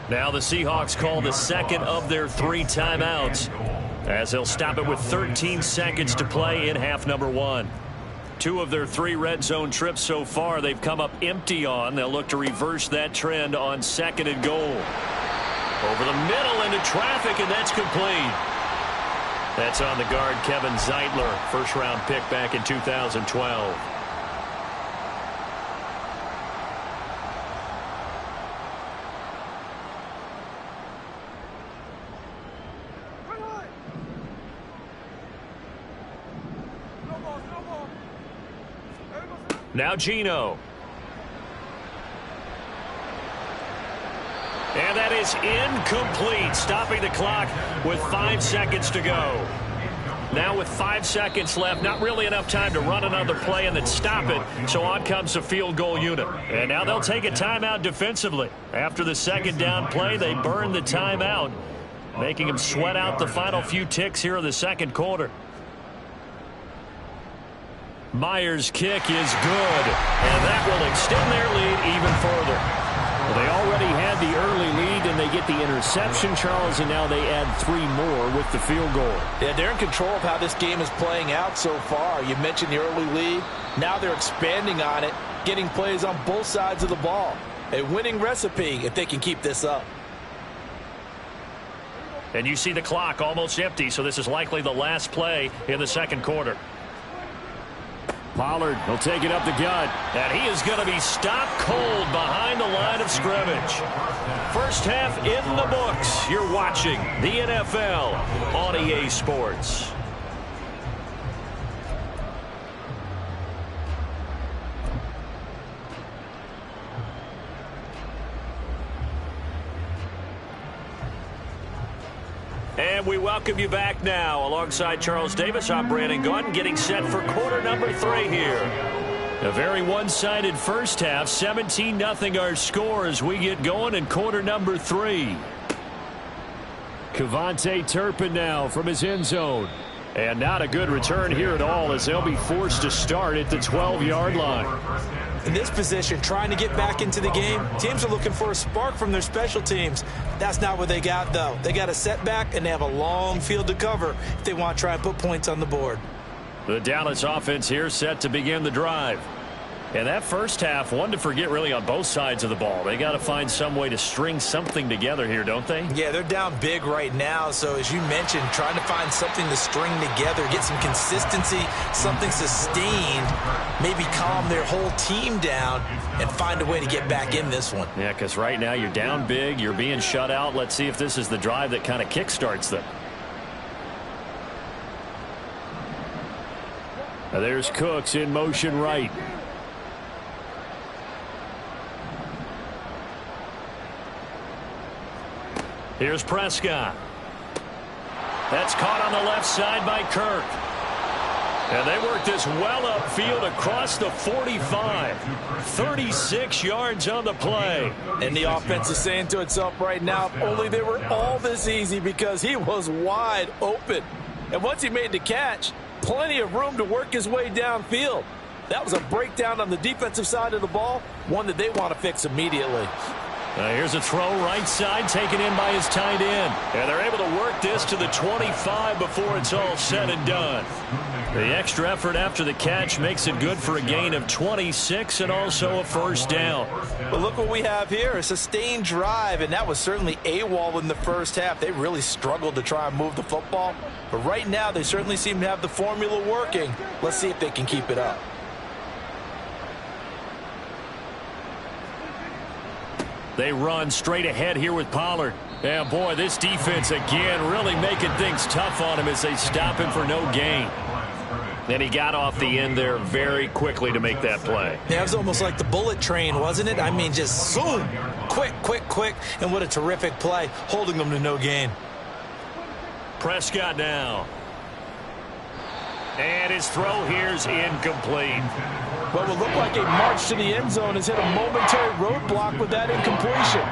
Now the Seahawks call the second of their 3 timeouts as they'll stop it with 13 seconds to play in half number 1. 2 of their 3 red zone trips so far they've come up empty on. They'll look to reverse that trend on second and goal. Over the middle into traffic, and that's complete. That's on the guard, Kevin Zeitler, first-round pick back in 2012. Now Geno. And that is incomplete, stopping the clock with 5 seconds to go. Now with 5 seconds left, not really enough time to run another play and then stop it, so on comes the field goal unit. And now they'll take a timeout defensively. After the second down play, they burn the timeout, making them sweat out the final few ticks here in the second quarter. Myers' kick is good, and that will extend their lead even further. Well, they already had the early lead, and they get the interception, Charles, and now they add 3 more with the field goal. Yeah, they're in control of how this game is playing out so far. You mentioned the early lead. Now they're expanding on it, getting plays on both sides of the ball. A winning recipe if they can keep this up. And you see the clock almost empty, so this is likely the last play in the second quarter. Pollard will take it up the gut. And he is going to be stopped cold behind the line of scrimmage. First half in the books. You're watching the NFL on EA Sports. And we welcome you back now. Alongside Charles Davis, I'm Brandon Gaudin, getting set for quarter number 3 here. A very one-sided first half, 17-0 our score as we get going in quarter number 3. Kevontae Turpin now from his end zone. And not a good return here at all as they'll be forced to start at the 12-yard line. In this position, trying to get back into the game, teams are looking for a spark from their special teams. That's not what they got, though. They got a setback, and they have a long field to cover if they want to try and put points on the board. The Dallas offense here set to begin the drive. And that first half, one to forget really on both sides of the ball. They got to find some way to string something together here, don't they? Yeah, they're down big right now. So as you mentioned, trying to find something to string together, get some consistency, something sustained, maybe calm their whole team down and find a way to get back in this one. Yeah, because right now you're down big, you're being shut out. Let's see if this is the drive that kind of kickstarts them. Now there's Cooks in motion right. Here's Prescott. That's caught on the left side by Kirk. And they work this well upfield across the 45. 36 yards on the play. And the offense is saying to itself right now, if only they were all this easy, because he was wide open. And once he made the catch, plenty of room to work his way downfield. That was a breakdown on the defensive side of the ball, one that they want to fix immediately. Here's a throw right side taken in by his tight end. And they're able to work this to the 25 before it's all said and done. The extra effort after the catch makes it good for a gain of 26 and also a first down. But look what we have here, a sustained drive, and that was certainly AWOL in the first half. They really struggled to try and move the football. But right now they certainly seem to have the formula working. Let's see if they can keep it up. They run straight ahead here with Pollard. Yeah, boy, this defense again really making things tough on him as they stop him for no gain. And he got off the end there very quickly to make that play. Yeah, it was almost like the bullet train, wasn't it? I mean, just zoom, quick, quick, quick, and what a terrific play, holding them to no gain. Prescott now. And his throw here's incomplete. What will look like a march to the end zone has hit a momentary roadblock with that incompletion.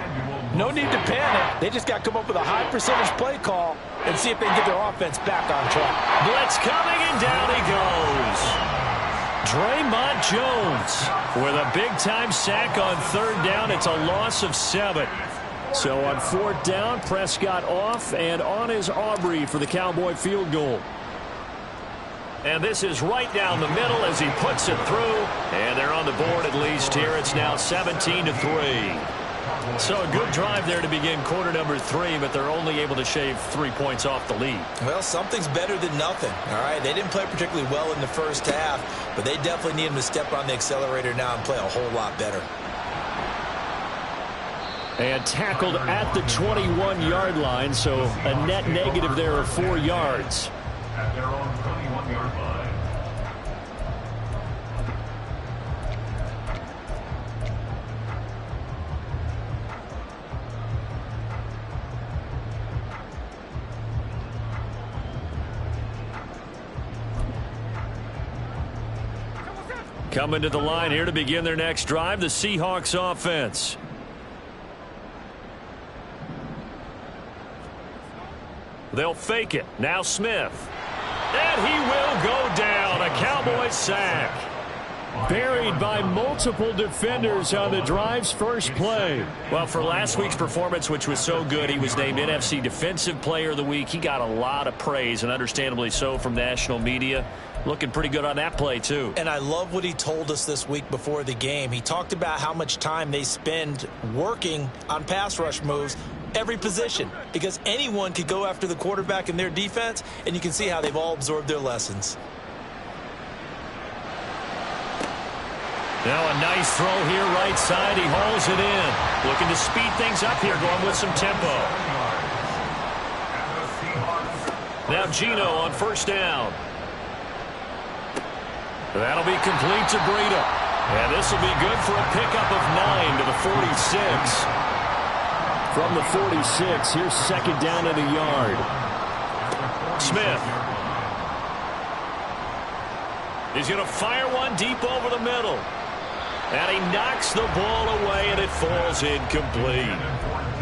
No need to panic. They just got to come up with a high percentage play call and see if they can get their offense back on track. Blitz coming, and down he goes. Draymond Jones with a big-time sack on third down. It's a loss of 7. So on fourth down, Prescott off, and on is Aubrey for the Cowboy field goal. And this is right down the middle as he puts it through. And they're on the board at least here. It's now 17-3. So a good drive there to begin quarter number 3, but they're only able to shave 3 points off the lead. Well, something's better than nothing. All right, they didn't play particularly well in the first half, but they definitely need them to step on the accelerator now and play a whole lot better. And tackled at the 21-yard line, so a net negative there of 4 yards. At their own 21-yard line. Coming to the line here to begin their next drive, the Seahawks offense. They'll fake it. Now Smith. And he will go down. A Cowboy sack. Buried by multiple defenders on the drive's first play. Well, for last week's performance, which was so good, he was named NFC Defensive Player of the Week. He got a lot of praise, and understandably so, from national media. Looking pretty good on that play, too. And I love what he told us this week before the game. He talked about how much time they spend working on pass rush moves, every position, because anyone could go after the quarterback in their defense, and you can see how they've all absorbed their lessons. Now a nice throw here right side. He hauls it in. Looking to speed things up here, going with some tempo. Now Gino on first down. That'll be complete to Breida. And this will be good for a pickup of 9 to the 46. From the 46, here's second down and a yard. Smith. He's going to fire one deep over the middle. And he knocks the ball away, and it falls incomplete.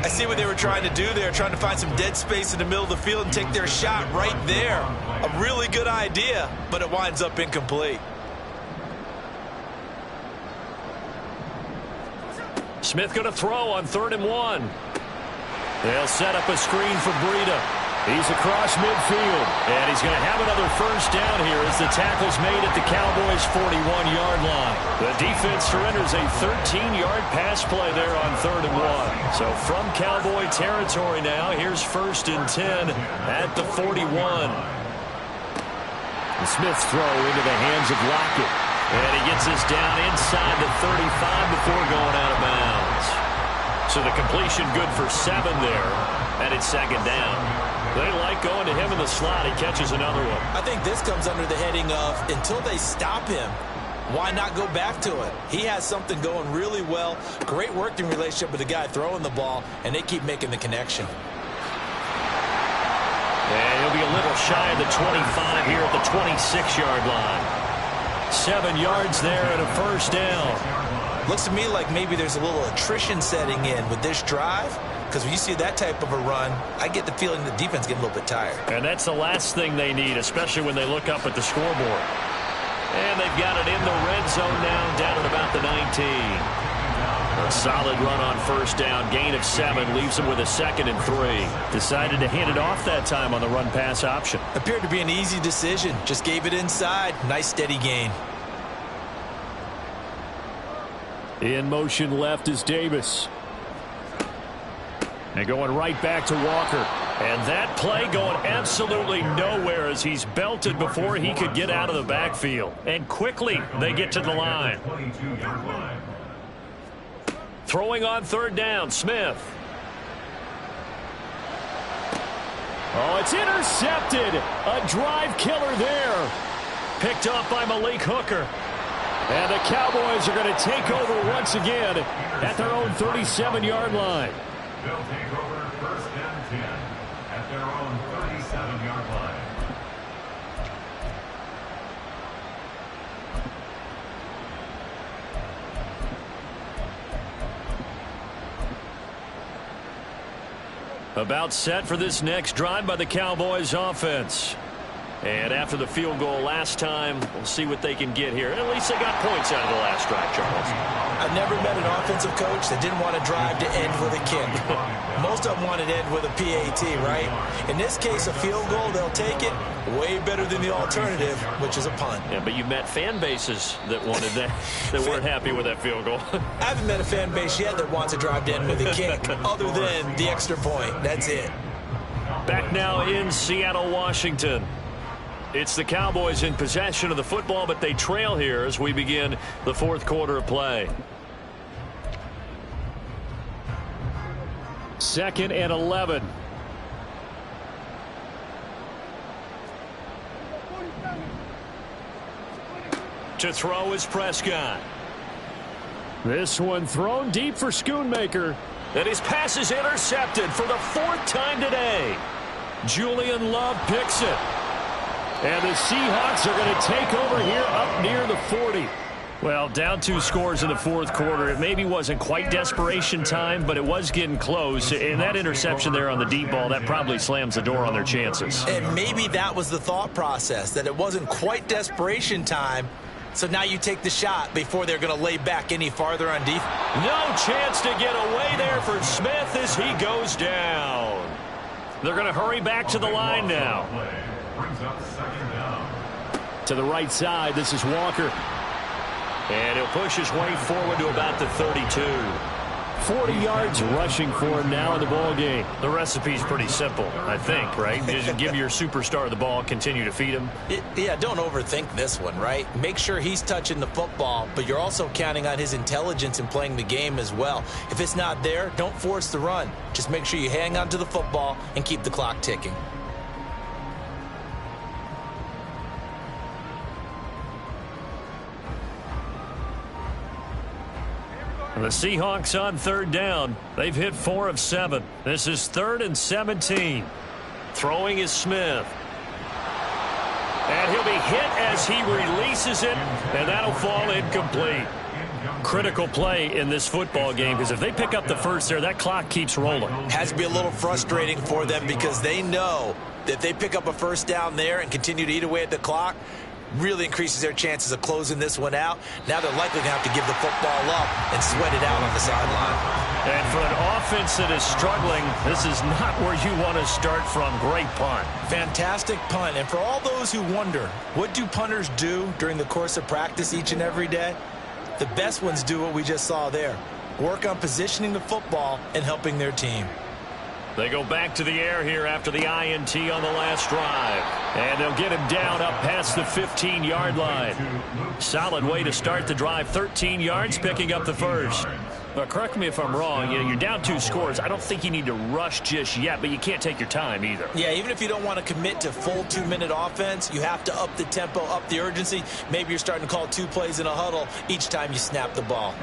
I see what they were trying to do there, trying to find some dead space in the middle of the field and take their shot right there. A really good idea, but it winds up incomplete. Smith going to throw on 3rd and 1. They'll set up a screen for Breida. He's across midfield, and he's going to have another first down here as the tackle's made at the Cowboys' 41-yard line. The defense surrenders a 13-yard pass play there on 3rd and 1. So from Cowboy territory now, here's 1st and 10 at the 41. The Smith's throw into the hands of Lockett, and he gets us down inside the 35 before going out of bounds. So the completion good for 7 there, and it's 2nd down. They like going to him in the slot. He catches another one. I think this comes under the heading of until they stop him, why not go back to it? He has something going really well. Great working relationship with the guy throwing the ball, and they keep making the connection. And he'll be a little shy of the 25 here at the 26-yard line. 7 yards there and a first down. Looks to me like maybe there's a little attrition setting in with this drive. Because when you see that type of a run, I get the feeling the defense getting a little bit tired. And that's the last thing they need, especially when they look up at the scoreboard. And they've got it in the red zone now, down at about the 19. A solid run on first down, gain of 7, leaves them with a 2nd and 3. Decided to hand it off that time on the run-pass option. Appeared to be an easy decision. Just gave it inside. Nice steady gain. In motion left is Davis. And going right back to Walker. And that play going absolutely nowhere as he's belted before he could get out of the backfield. And quickly they get to the line. Throwing on 3rd down, Smith. Oh, it's intercepted. A drive killer there. Picked up by Malik Hooker. And the Cowboys are going to take over once again at their own 37-yard line. They'll take over 1st and 10 at their own 37-yard line. About set for this next drive by the Cowboys offense. And after the field goal last time, we'll see what they can get here. At least they got points out of the last drive, Charles. I've never met an offensive coach that didn't want to drive to end with a kick. Most of them want to end with a PAT, right? In this case, a field goal, they'll take it. Way better than the alternative, which is a punt. Yeah, but you met fan bases that wanted that, that weren't happy with that field goal. I haven't met a fan base yet that wants to drive to end with a kick, other than the extra point. That's it. Back now in Seattle, Washington. It's the Cowboys in possession of the football, but they trail here as we begin the 4th quarter of play. 2nd and 11. To throw is Prescott. This one thrown deep for Schoonmaker. And his pass is intercepted for the 4th time today. Julian Love picks it. And the Seahawks are going to take over here up near the 40. Well, down 2 scores in the 4th quarter. It maybe wasn't quite desperation time, but it was getting close. And that interception there on the deep ball, that probably slams the door on their chances. And maybe that was the thought process, that it wasn't quite desperation time. So now you take the shot before they're going to lay back any farther on defense. No chance to get away there for Smith as he goes down. They're going to hurry back to the line now. To the right side, this is Walker. And he'll push his way forward to about the 32. 40 yards rushing for him now in the ball game. The recipe's pretty simple, I think, right? Just give your superstar the ball, continue to feed him. Yeah, don't overthink this one, right? Make sure he's touching the football, but you're also counting on his intelligence in playing the game as well. If it's not there, don't force the run. Just make sure you hang on to the football and keep the clock ticking. The Seahawks on 3rd down. They've hit 4 of 7. This is 3rd and 17. Throwing is Smith. And he'll be hit as he releases it, and that'll fall incomplete. Critical play in this football game, because if they pick up the first there, that clock keeps rolling. Has to be a little frustrating for them because they know that they pick up a first down there and continue to eat away at the clock, really increases their chances of closing this one out. Now they're likely going to have to give the football up and sweat it out on the sideline. And for an offense that is struggling, this is not where you want to start from. Great punt. Fantastic punt. And for all those who wonder, what do punters do during the course of practice each and every day? The best ones do what we just saw there. Work on positioning the football and helping their team. They go back to the air here after the INT on the last drive. And they'll get him down up past the 15-yard line. Solid way to start the drive. 13 yards, picking up the first. But correct me if I'm wrong, you're down 2 scores. I don't think you need to rush just yet, but you can't take your time either. Yeah, even if you don't want to commit to full 2-minute offense, you have to up the tempo, up the urgency. Maybe you're starting to call 2 plays in a huddle each time you snap the ball.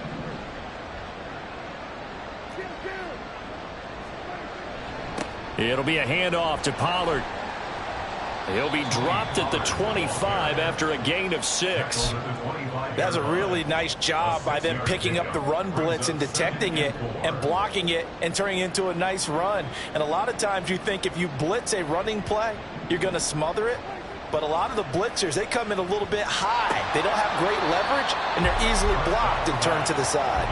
It'll be a handoff to Pollard. He'll be dropped at the 25 after a gain of 6. That's a really nice job by them picking up the run blitz and detecting it and blocking it and turning it into a nice run. And a lot of times you think if you blitz a running play, you're going to smother it. But a lot of the blitzers, they come in a little bit high. They don't have great leverage, and they're easily blocked and turned to the side.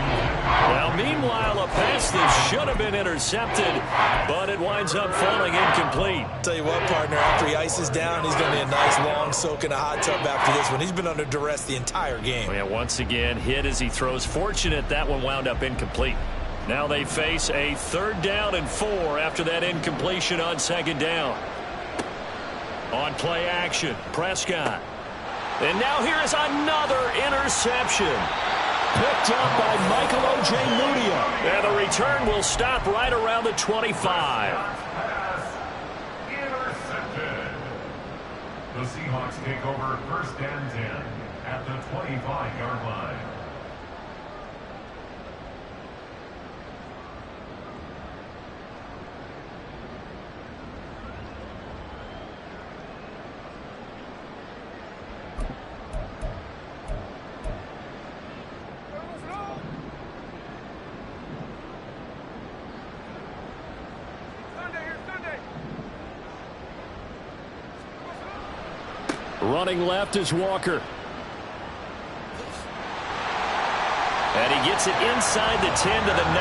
Well, meanwhile, a pass that should have been intercepted, but it winds up falling incomplete. Tell you what, partner, after he ices down, he's going to be a nice long soak in a hot tub after this one. He's been under duress the entire game. Yeah, once again, hit as he throws. Fortunate that one wound up incomplete. Now they face a 3rd down and 4 after that incompletion on 2nd down. On play action, Prescott. And now here is another interception. Picked up by Michael Ojemudia. And the return will stop right around the 25. Intercepted. The Seahawks take over 1st and 10 at the 25-yard line. Running left is Walker. And he gets it inside the 10 to the 9.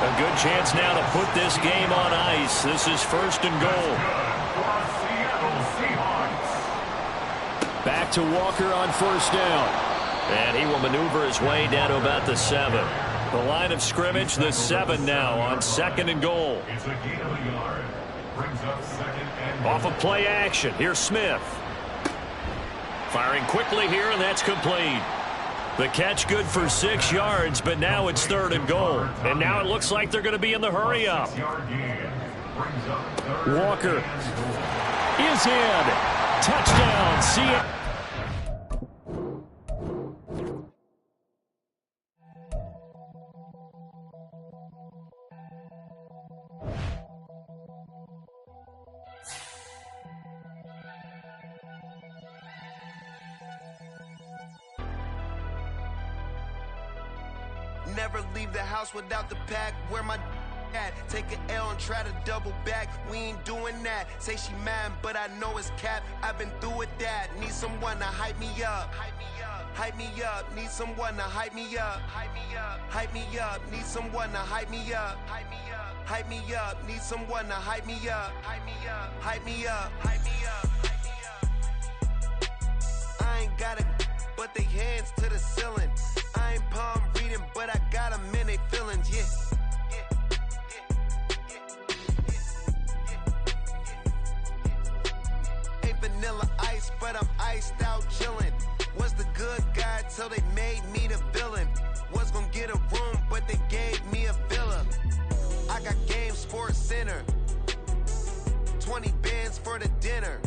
A good chance now to put this game on ice. This is 1st and goal. Back to Walker on 1st down. And he will maneuver his way down to about the 7. The line of scrimmage, the 7 now on 2nd and goal. It's a gain of a yard. Brings up 2nd and goal. Off of play action, here's Smith. Firing quickly here, and that's complete. The catch good for 6 yards, but now it's 3rd and goal. And now it looks like they're going to be in the hurry-up. Walker is in. Touchdown, Seattle. Never leave the house without the pack. Where my at? Take an L and try to double back. We ain't doing that. Say she mad, but I know it's cap. I've been through with that. Need someone to hype me up. Hype me up. Hype me up. Need someone to hype me up. Hype me up. Hype me up. Need someone to hype me up. Hype me up. Hype me up. Need someone to hype me up. Hype me up. Hype me up. Hype me up. I ain't got a, but they hands to the ceiling. I ain't palm reading, but I got them in they feelings, yeah. Ain't vanilla ice, but I'm iced out chillin'. Was the good guy till they made me the villain. Was gonna get a room, but they gave me a villa. I got game Sports Center. 20 bands for the dinner.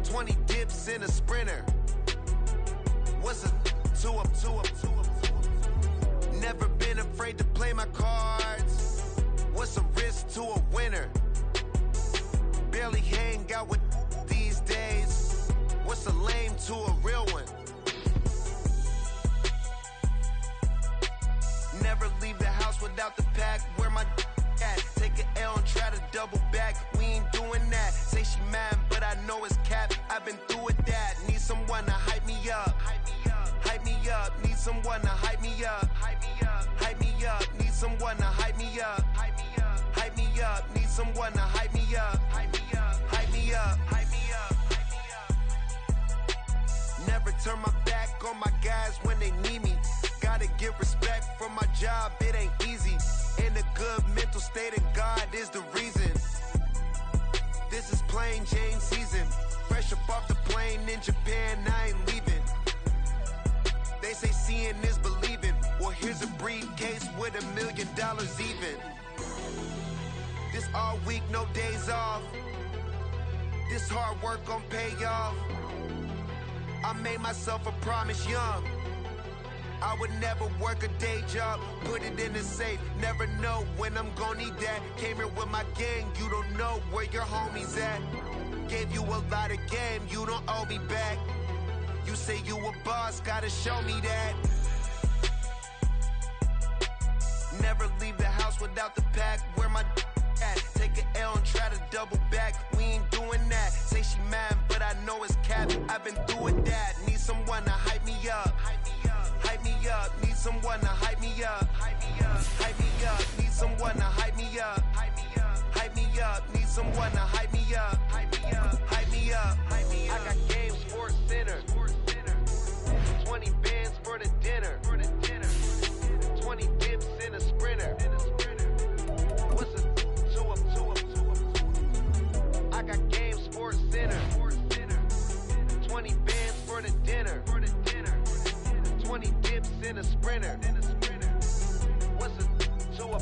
20 dips in a Sprinter. What's a to a someone to hype me up. Hype me up. Hype me up. Need someone to hype me up. Hype me up. Hype me up. Need someone to hype me up. Hype me up. Hype me up. Hype me up. Hype me up. Never turn my back on my guys when they need me. Gotta give respect for my job, it ain't easy. In a good mental state of God is the reason. This is plain Jane season. Fresh up off the plane in Japan, I ain't leaving. They say seeing is believing. Well, here's a briefcase with $1 million even. This all week, no days off. This hard work gon' pay off. I made myself a promise young. I would never work a day job, put it in the safe. Never know when I'm gon' need that. Came here with my gang, you don't know where your homies at. Gave you a lot of game, you don't owe me back. You say you a boss, gotta show me that. Never leave the house without the pack, where my at. Take an L and try to double back, we ain't doing that. Say she mad, but I know it's cap. I've been through with that, need someone to hype me up. Hype me up. Hype me up, need someone to hype me up. Hype me up. Hype me up, need someone to hype me up. Hype me up. Hype me up, need someone to hype me up. Hype me up. Hype me up. Hype me up. I got game Sports Center. 20 bands for the dinner. 20 dips in a sprinter. What's a 2 up? I got game Sports Center. 20 bands for the dinner. 20 dips in a sprinter. What's a 2 up?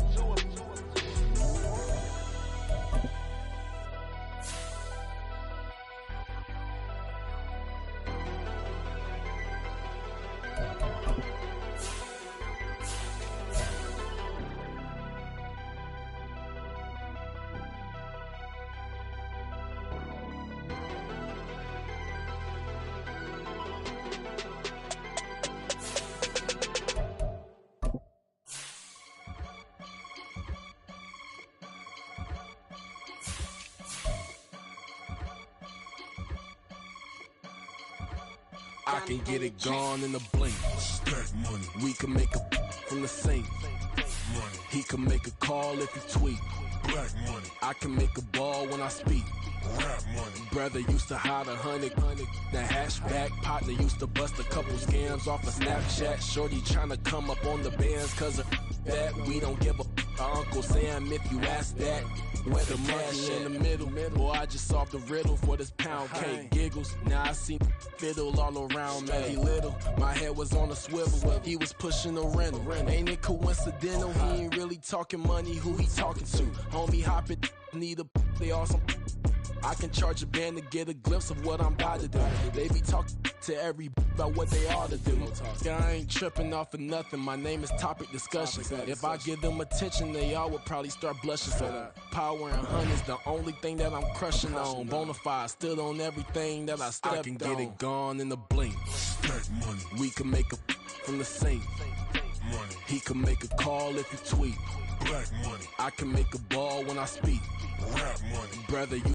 I can get it gone in a blink. Stack money. We can make a from the sink. Money. He can make a call if he tweet. Black money. I can make a ball when I speak. Rap money. Brother used to hide 100. The hashback partner used to bust a couple scams off of Snapchat. Shorty tryna come up on the bands cause of that. We don't give a Uncle Sam if you ask that. Where the cash in the middle. Boy, I just solved the riddle for this pound cake. Giggles, now I see fiddle all around me. He little, my head was on a swivel. He was pushing a rental. Ain't it coincidental? He ain't really talking money, who he talking to? Homie hopping, need a they awesome. I can charge a band to get a glimpse of what I'm about to do. They be talking to every about what they ought to do. I ain't tripping off of nothing. My name is Topic Discussion. If I give them attention, they all would probably start blushing. So power and honey's the only thing that I'm crushing on. Bonafide, stood on everything that I stepped on. I can get it gone in a blink. Stack money. We can make a from the sink. Money. He can make a call if he tweet. Black money. I can make a ball when I speak. Rap money. Brother, you